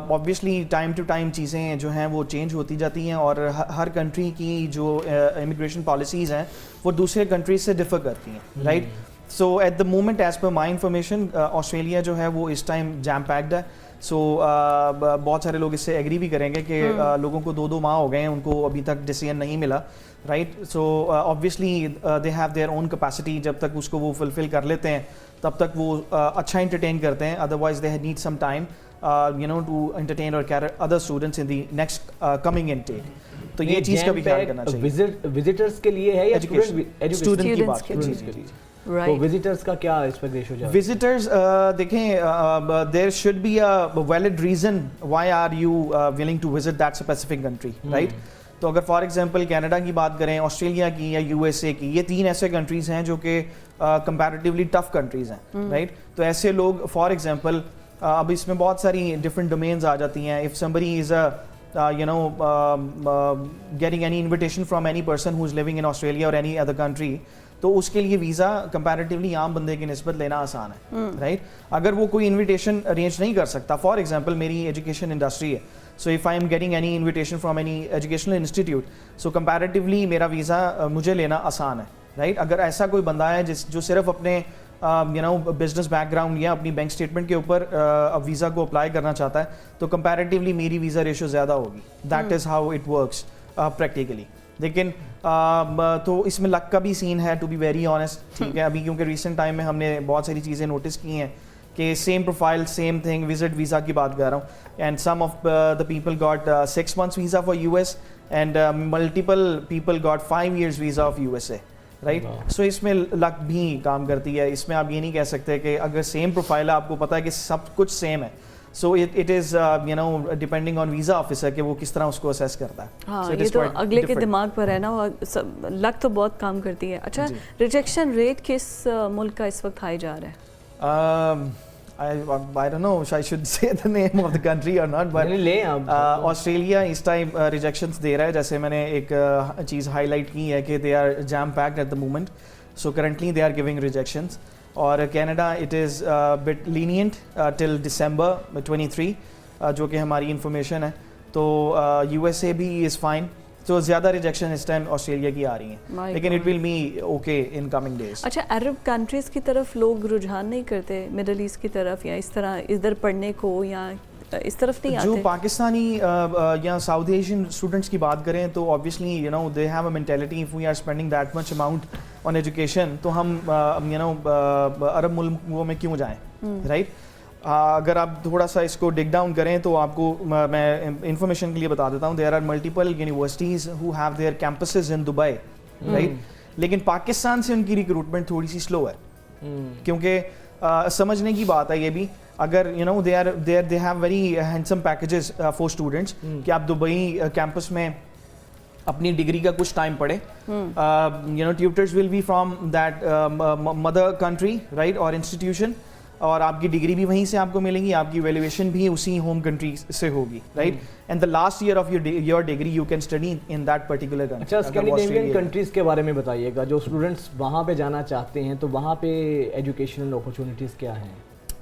obviously time to time چیزیں جو ہیں وہ چینج ہوتی جاتی ہیں, اور ہر کنٹری کی جو امیگریشن پالیسیز ہیں وہ دوسرے کنٹریز سے ڈفر کرتی ہیں, right. So at the moment as per my information Australia جو ہے وہ اس ٹائم جیم پیکڈ ہے. سو بہت سارے لوگ اس سے ایگری بھی کریں گے کہ لوگوں کو 2 ماہ ہو گئے ہیں, ان کو ابھی تک ڈیسیژن نہیں ملا, right. So obviously they have their own capacity, جب تک اس کو وہ فلفل کر لیتے ہیں تب تک وہ اچھا انٹرٹین کرتے ہیں, otherwise they need some time you know to entertain or carry other students in the next coming intake. تو یہ چیز کا بھی خیال کرنا چاہیے. وزٹرز کے لیے ہے یا اسٹوڈنٹ کی بات کریں. تو وزٹرز کا کیا ایکسپیکٹ ریشو ہے؟ وزٹرز دیکھیں, there should be a valid reason why are you willing to visit that specific country, right. تو اگر فار ایگزامپل کینیڈا کی بات کریں, آسٹریلیا کی یا USA کی, یہ 3 ایسے کنٹریز ہیں جو کہ کمپیریٹیولی ٹف کنٹریز ہیں, رائٹ. تو ایسے لوگ فار ایگزامپل, اب اس میں بہت ساری ڈفرینٹ ڈومینز آ جاتی ہیں. If somebody is you know getting any invitation from any person who is living in Australia or any other country, تو اس کے لیے ویزا کمپیریٹیولی عام بندے کی نسبت لینا آسان ہے, رائٹ. اگر وہ کوئی انویٹیشن ارینج نہیں کر سکتا, فار ایگزامپل میری ایجوکیشن انڈسٹری ہے, so if I am getting any invitation from any educational institute, so comparatively میرا ویزا مجھے لینا آسان ہے, رائٹ. اگر ایسا کوئی بندہ ہے جو صرف اپنے you know business background یا اپنی بینک اسٹیٹمنٹ کے اوپر ویزا کو اپلائی کرنا چاہتا ہے, تو کمپیریٹیولی میری ویزا ریشو زیادہ ہوگی. That is how it works practically. لیکن تو اس میں لک کا بھی سین ہے, ٹو بی ویری آنیسٹ, ٹھیک ہے. ابھی کیونکہ ریسنٹ ٹائم میں ہم نے بہت ساری چیزیں نوٹس کی ہیں کہ same profile same thing, visit visa کی بات کر رہا ہوں, and some of the people got 6 months visa for US and multiple people got 5 years visa of USA, right. So اس میں لک بھی کام کرتی ہے. اس میں آپ یہ نہیں کہہ سکتے کہ اگر سیم پروفائل ہے, آپ کو پتا ہے کہ سب کچھ سیم ہے, so it is you know depending on visa officer کہ وہ کس طرح اس کو اسیس کرتا ہے. ہاں, یہ تو اگلے کے دماغ پر ہے نا, لک تو بہت کام کرتی ہے. اچھا, ریجیکشن ریٹ کس ملک کا اس وقت ہائی جا رہا ہے؟ I don't know if I should say the name of the country or not, but Australia اس ٹائم rejections دے رہا ہے. جیسے میں نے ایک چیز ہائی لائٹ کی ہے کہ they are jam packed at the moment, so currently they are giving rejections. اور Canada it is bit lenient till December 23, جو کہ ہماری انفارمیشن ہے. تو USA بھی is fine. تو زیادہ ریجیکشن اس ٹائم آسٹریلیا کی آ رہی ہیں, لیکن it will be okay in coming days. اچھا, عرب کنٹریز کی طرف لوگ رجحان نہیں کرتے, مڈل ایسٹ کی طرف یا اس طرح ادھر پڑھنے کو, یا اس طرف نہیں آتے. جو پاکستانی یا ساؤتھ ایشین اسٹوڈنٹس کی بات کریں تو obviously you know they have a mentality if we are spending that much amount on education تو ہم you know عرب ملکوں میں کیوں جائیں, رائٹ. اگر آپ تھوڑا سا اس کو ڈگ ڈاؤن کریں تو آپ کو میں انفارمیشن کے لیے بتا دیتا ہوں, there are multiple universities who have their campuses in Dubai, right. لیکن پاکستان سے ان کی ریکروٹمنٹ تھوڑی سی سلو ہے, کیونکہ سمجھنے کی بات ہے یہ بھی, اگر you know they have very handsome packages for students کہ آپ دبئی کیمپس میں اپنی ڈگری کا کچھ ٹائم پڑھیں, you know tutors will be from that mother country, right, اور انسٹیٹیوشن, اور آپ کی ڈگری بھی وہیں سے آپ کو ملے گی, آپ کی ویلیویشن بھی اسی ہوم کنٹری سے ہوگی, right. And the last year of your degree you can study in that particular country. اچھا, اسکینڈینیوین کنٹریز کے بارے میں بتائیے گا, جو اسٹوڈنٹس وہاں پہ جانا چاہتے ہیں تو وہاں پہ ایجوکیشنل اپرچونیٹیز کیا ہیں؟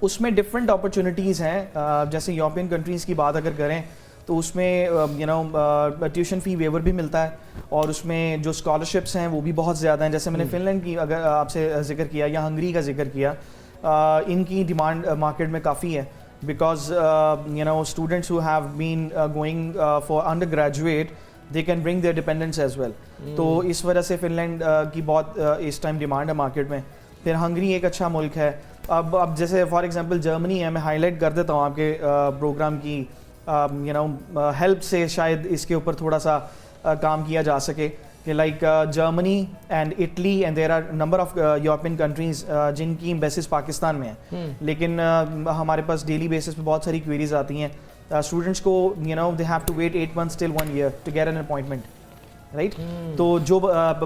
اس میں ڈفرینٹ اپرچونیٹیز ہیں. جیسے یورپین کنٹریز کی بات اگر کریں تو اس میں یو نو ٹیوشن فی ویور بھی ملتا ہے, اور اس میں جو اسکالرشپس ہیں وہ بھی بہت زیادہ ہیں. جیسے میں نے فن لینڈ کی اگر آپ سے ذکر کیا یا ہنگری کا ذکر کیا, ان کی ڈیمانڈ مارکیٹ میں کافی ہے, because you know students who have been going for undergraduate they can bring their dependents as well. تو اس وجہ سے فن لینڈ کی بہت اس ٹائم ڈیمانڈ ہے مارکیٹ میں. پھر ہنگری ایک اچھا ملک ہے. اب جیسے فار ایگزامپل جرمنی ہے, میں ہائی لائٹ کر دیتا ہوں آپ کے پروگرام کی یو نو ہیلپ سے, شاید اس کے اوپر تھوڑا سا کام کیا جا سکے کہ like Germany and Italy and there are number of European countries جن کی بیسس پاکستان میں ہیں, لیکن ہمارے پاس ڈیلی بیسس پہ بہت ساری کوئریز آتی ہیں. اسٹوڈنٹس کو you know they have to wait 8 months till 1 year to get an appointment, right. تو جو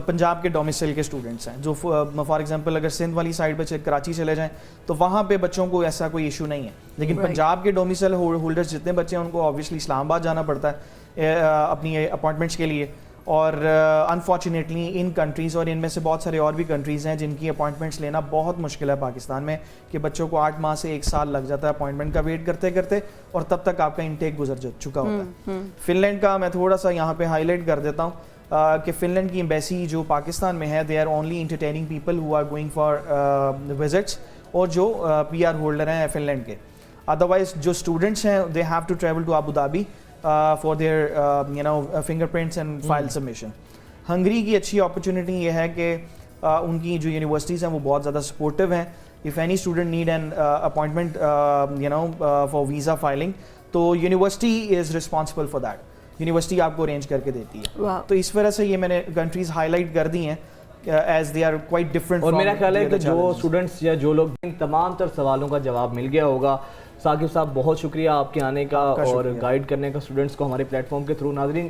پنجاب کے ڈومیسائل کے اسٹوڈنٹس ہیں, جو فار ایگزامپل اگر سندھ والی سائڈ پہ کراچی چلے جائیں تو وہاں پہ بچوں کو ایسا کوئی ایشو نہیں ہے, لیکن پنجاب کے ڈومیسائل ہولڈرس جتنے بچے ہیں ان کو آبویسلی اسلام آباد جانا پڑتا ہے اپنی اپوائنٹمنٹس کے لیے. اور انفارچونیٹلی ان کنٹریز اور ان میں سے بہت سارے اور بھی کنٹریز ہیں جن کی اپوائنٹمنٹس لینا بہت مشکل ہے پاکستان میں, کہ بچوں کو 8 ماہ سے 1 سال لگ جاتا ہے اپوائنٹمنٹ کا ویٹ کرتے کرتے, اور تب تک آپ کا انٹیک گزر چکا ہوتا ہے. فن لینڈ کا میں تھوڑا سا یہاں پہ ہائی لائٹ کر دیتا ہوں کہ فن لینڈ کی ایمبیسی جو پاکستان میں ہے, they are only entertaining people who are going for visits, اور جو PR ہولڈر ہیں فن لینڈ کے. ادروائز جو اسٹوڈنٹس ہیں they have to travel to Abu Dhabi for their you know fingerprints and file submission. Hungary کی اچھی opportunity یہ ہے کہ ان کی جو یونیورسٹیز ہیں وہ بہت زیادہ سپورٹیو ہیں. If any student need an appointment you know for visa filing, تو university is responsible for that, university آپ کو ارینج کر کے دیتی ہے. تو اس وجہ سے یہ میں نے کنٹریز ہائی لائٹ کر دی ہیں as they are quite different. اور میرا خیال ہے کہ جو اسٹوڈنٹس یا جو لوگ ان تمام تر سوالوں کا جواب مل گیا ہوگا. ثاقب صاحب بہت شکریہ آپ کے آنے کا اور گائیڈ کرنے کا اسٹوڈنٹس کو ہمارے پلیٹ فارم کے تھرو. ناظرین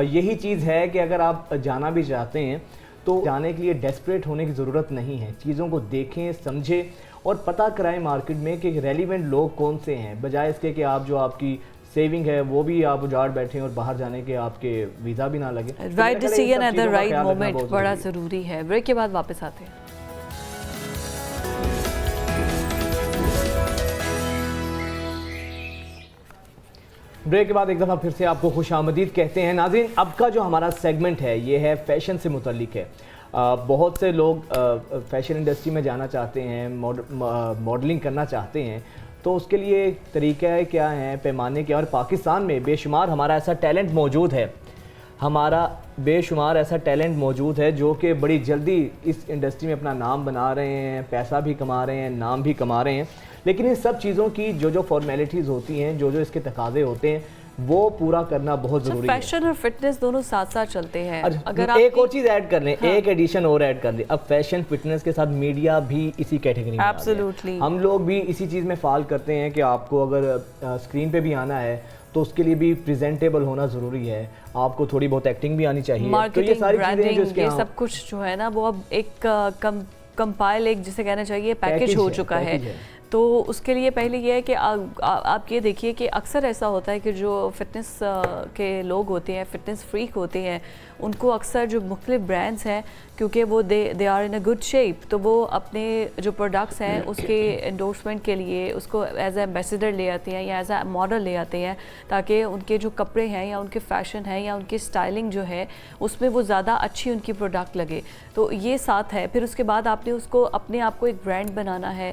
یہی چیز ہے کہ اگر آپ جانا بھی چاہتے ہیں تو جانے کے لیے ڈیسپریٹ ہونے کی ضرورت نہیں ہے. چیزوں کو دیکھیں, سمجھیں اور پتہ کرائیں مارکیٹ میں کہ ریلیونٹ لوگ کون سے ہیں, بجائے اس کے کہ آپ جو آپ کی سیونگ ہے وہ بھی آپ اجاڑ بیٹھیں اور باہر جانے کے آپ کے ویزا بھی نہ لگے. Right decision at the right moment بڑا ضروری ہے. بریک کے بعد واپس آتے ہیں. بریک کے بعد ایک دفعہ پھر سے آپ کو خوش آمدید کہتے ہیں. ناظرین اب کا جو ہمارا سیگمنٹ ہے یہ ہے فیشن سے متعلق ہے. بہت سے لوگ فیشن انڈسٹری میں جانا چاہتے ہیں, ماڈلنگ کرنا چاہتے ہیں, تو اس کے لیے طریقہ کیا ہیں, پیمانے کیا. اور پاکستان میں بے شمار ہمارا ایسا ٹیلنٹ موجود ہے جو کہ بڑی جلدی اس انڈسٹری میں اپنا نام بنا رہے ہیں, پیسہ بھی کما رہے ہیں, نام بھی کما رہے ہیں. لیکن ان سب چیزوں کی جو فارمیلٹیز ہوتی ہیں, جو اس کے تقاضے ہوتے ہیں, وہ پورا کرنا بہت ضروری ہے. فیشن اور فٹنس دونوں ساتھ ساتھ چلتے ہیں. اگر ایک اور چیز ایڈ کر لیں, ایک ایڈیشن اور ایڈ کر لیں, اب فیشن فٹنس کے ساتھ میڈیا بھی اسی کیٹیگری میں آ گیا ہے. ہم لوگ بھی اسی چیز میں فال کرتے ہیں کہ آپ کو اگر اسکرین پہ بھی آنا ہے تو اس کے لیے بھی پریزنٹیبل ہونا ضروری ہے, آپ کو تھوڑی بہت ایکٹنگ بھی آنی چاہیے. تو یہ ساری چیزیں جو اس کے یہ سب کچھ جو ہے نا وہ اب ایک کمپائل, ایک جسے کہنا چاہیے پیکج ہو چکا ہے. تو اس کے لیے پہلے یہ ہے کہ آپ یہ دیکھیے کہ اکثر ایسا ہوتا ہے کہ جو فٹنس کے لوگ ہوتے ہیں, فٹنس فریک ہوتے ہیں, ان کو اکثر جو مختلف برانڈز ہیں کیونکہ وہ they are in a good shape, تو وہ اپنے جو پروڈکٹس ہیں اس کے انڈورسمنٹ کے لیے اس کو ایز اے ایمبیسیڈر لے آتے ہیں یا ایز اے ماڈل لے آتے ہیں, تاکہ ان کے جو کپڑے ہیں یا ان کے فیشن ہے یا ان کی اسٹائلنگ جو ہے اس میں وہ زیادہ اچھی ان کی پروڈکٹ لگے. تو یہ ساتھ ہے. پھر اس کے بعد آپ نے اس کو اپنے آپ کو ایک برانڈ بنانا ہے,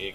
1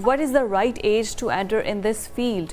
What is the right age to enter in this field?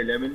11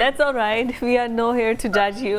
that's all right. We are no here to judge you.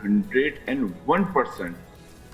101%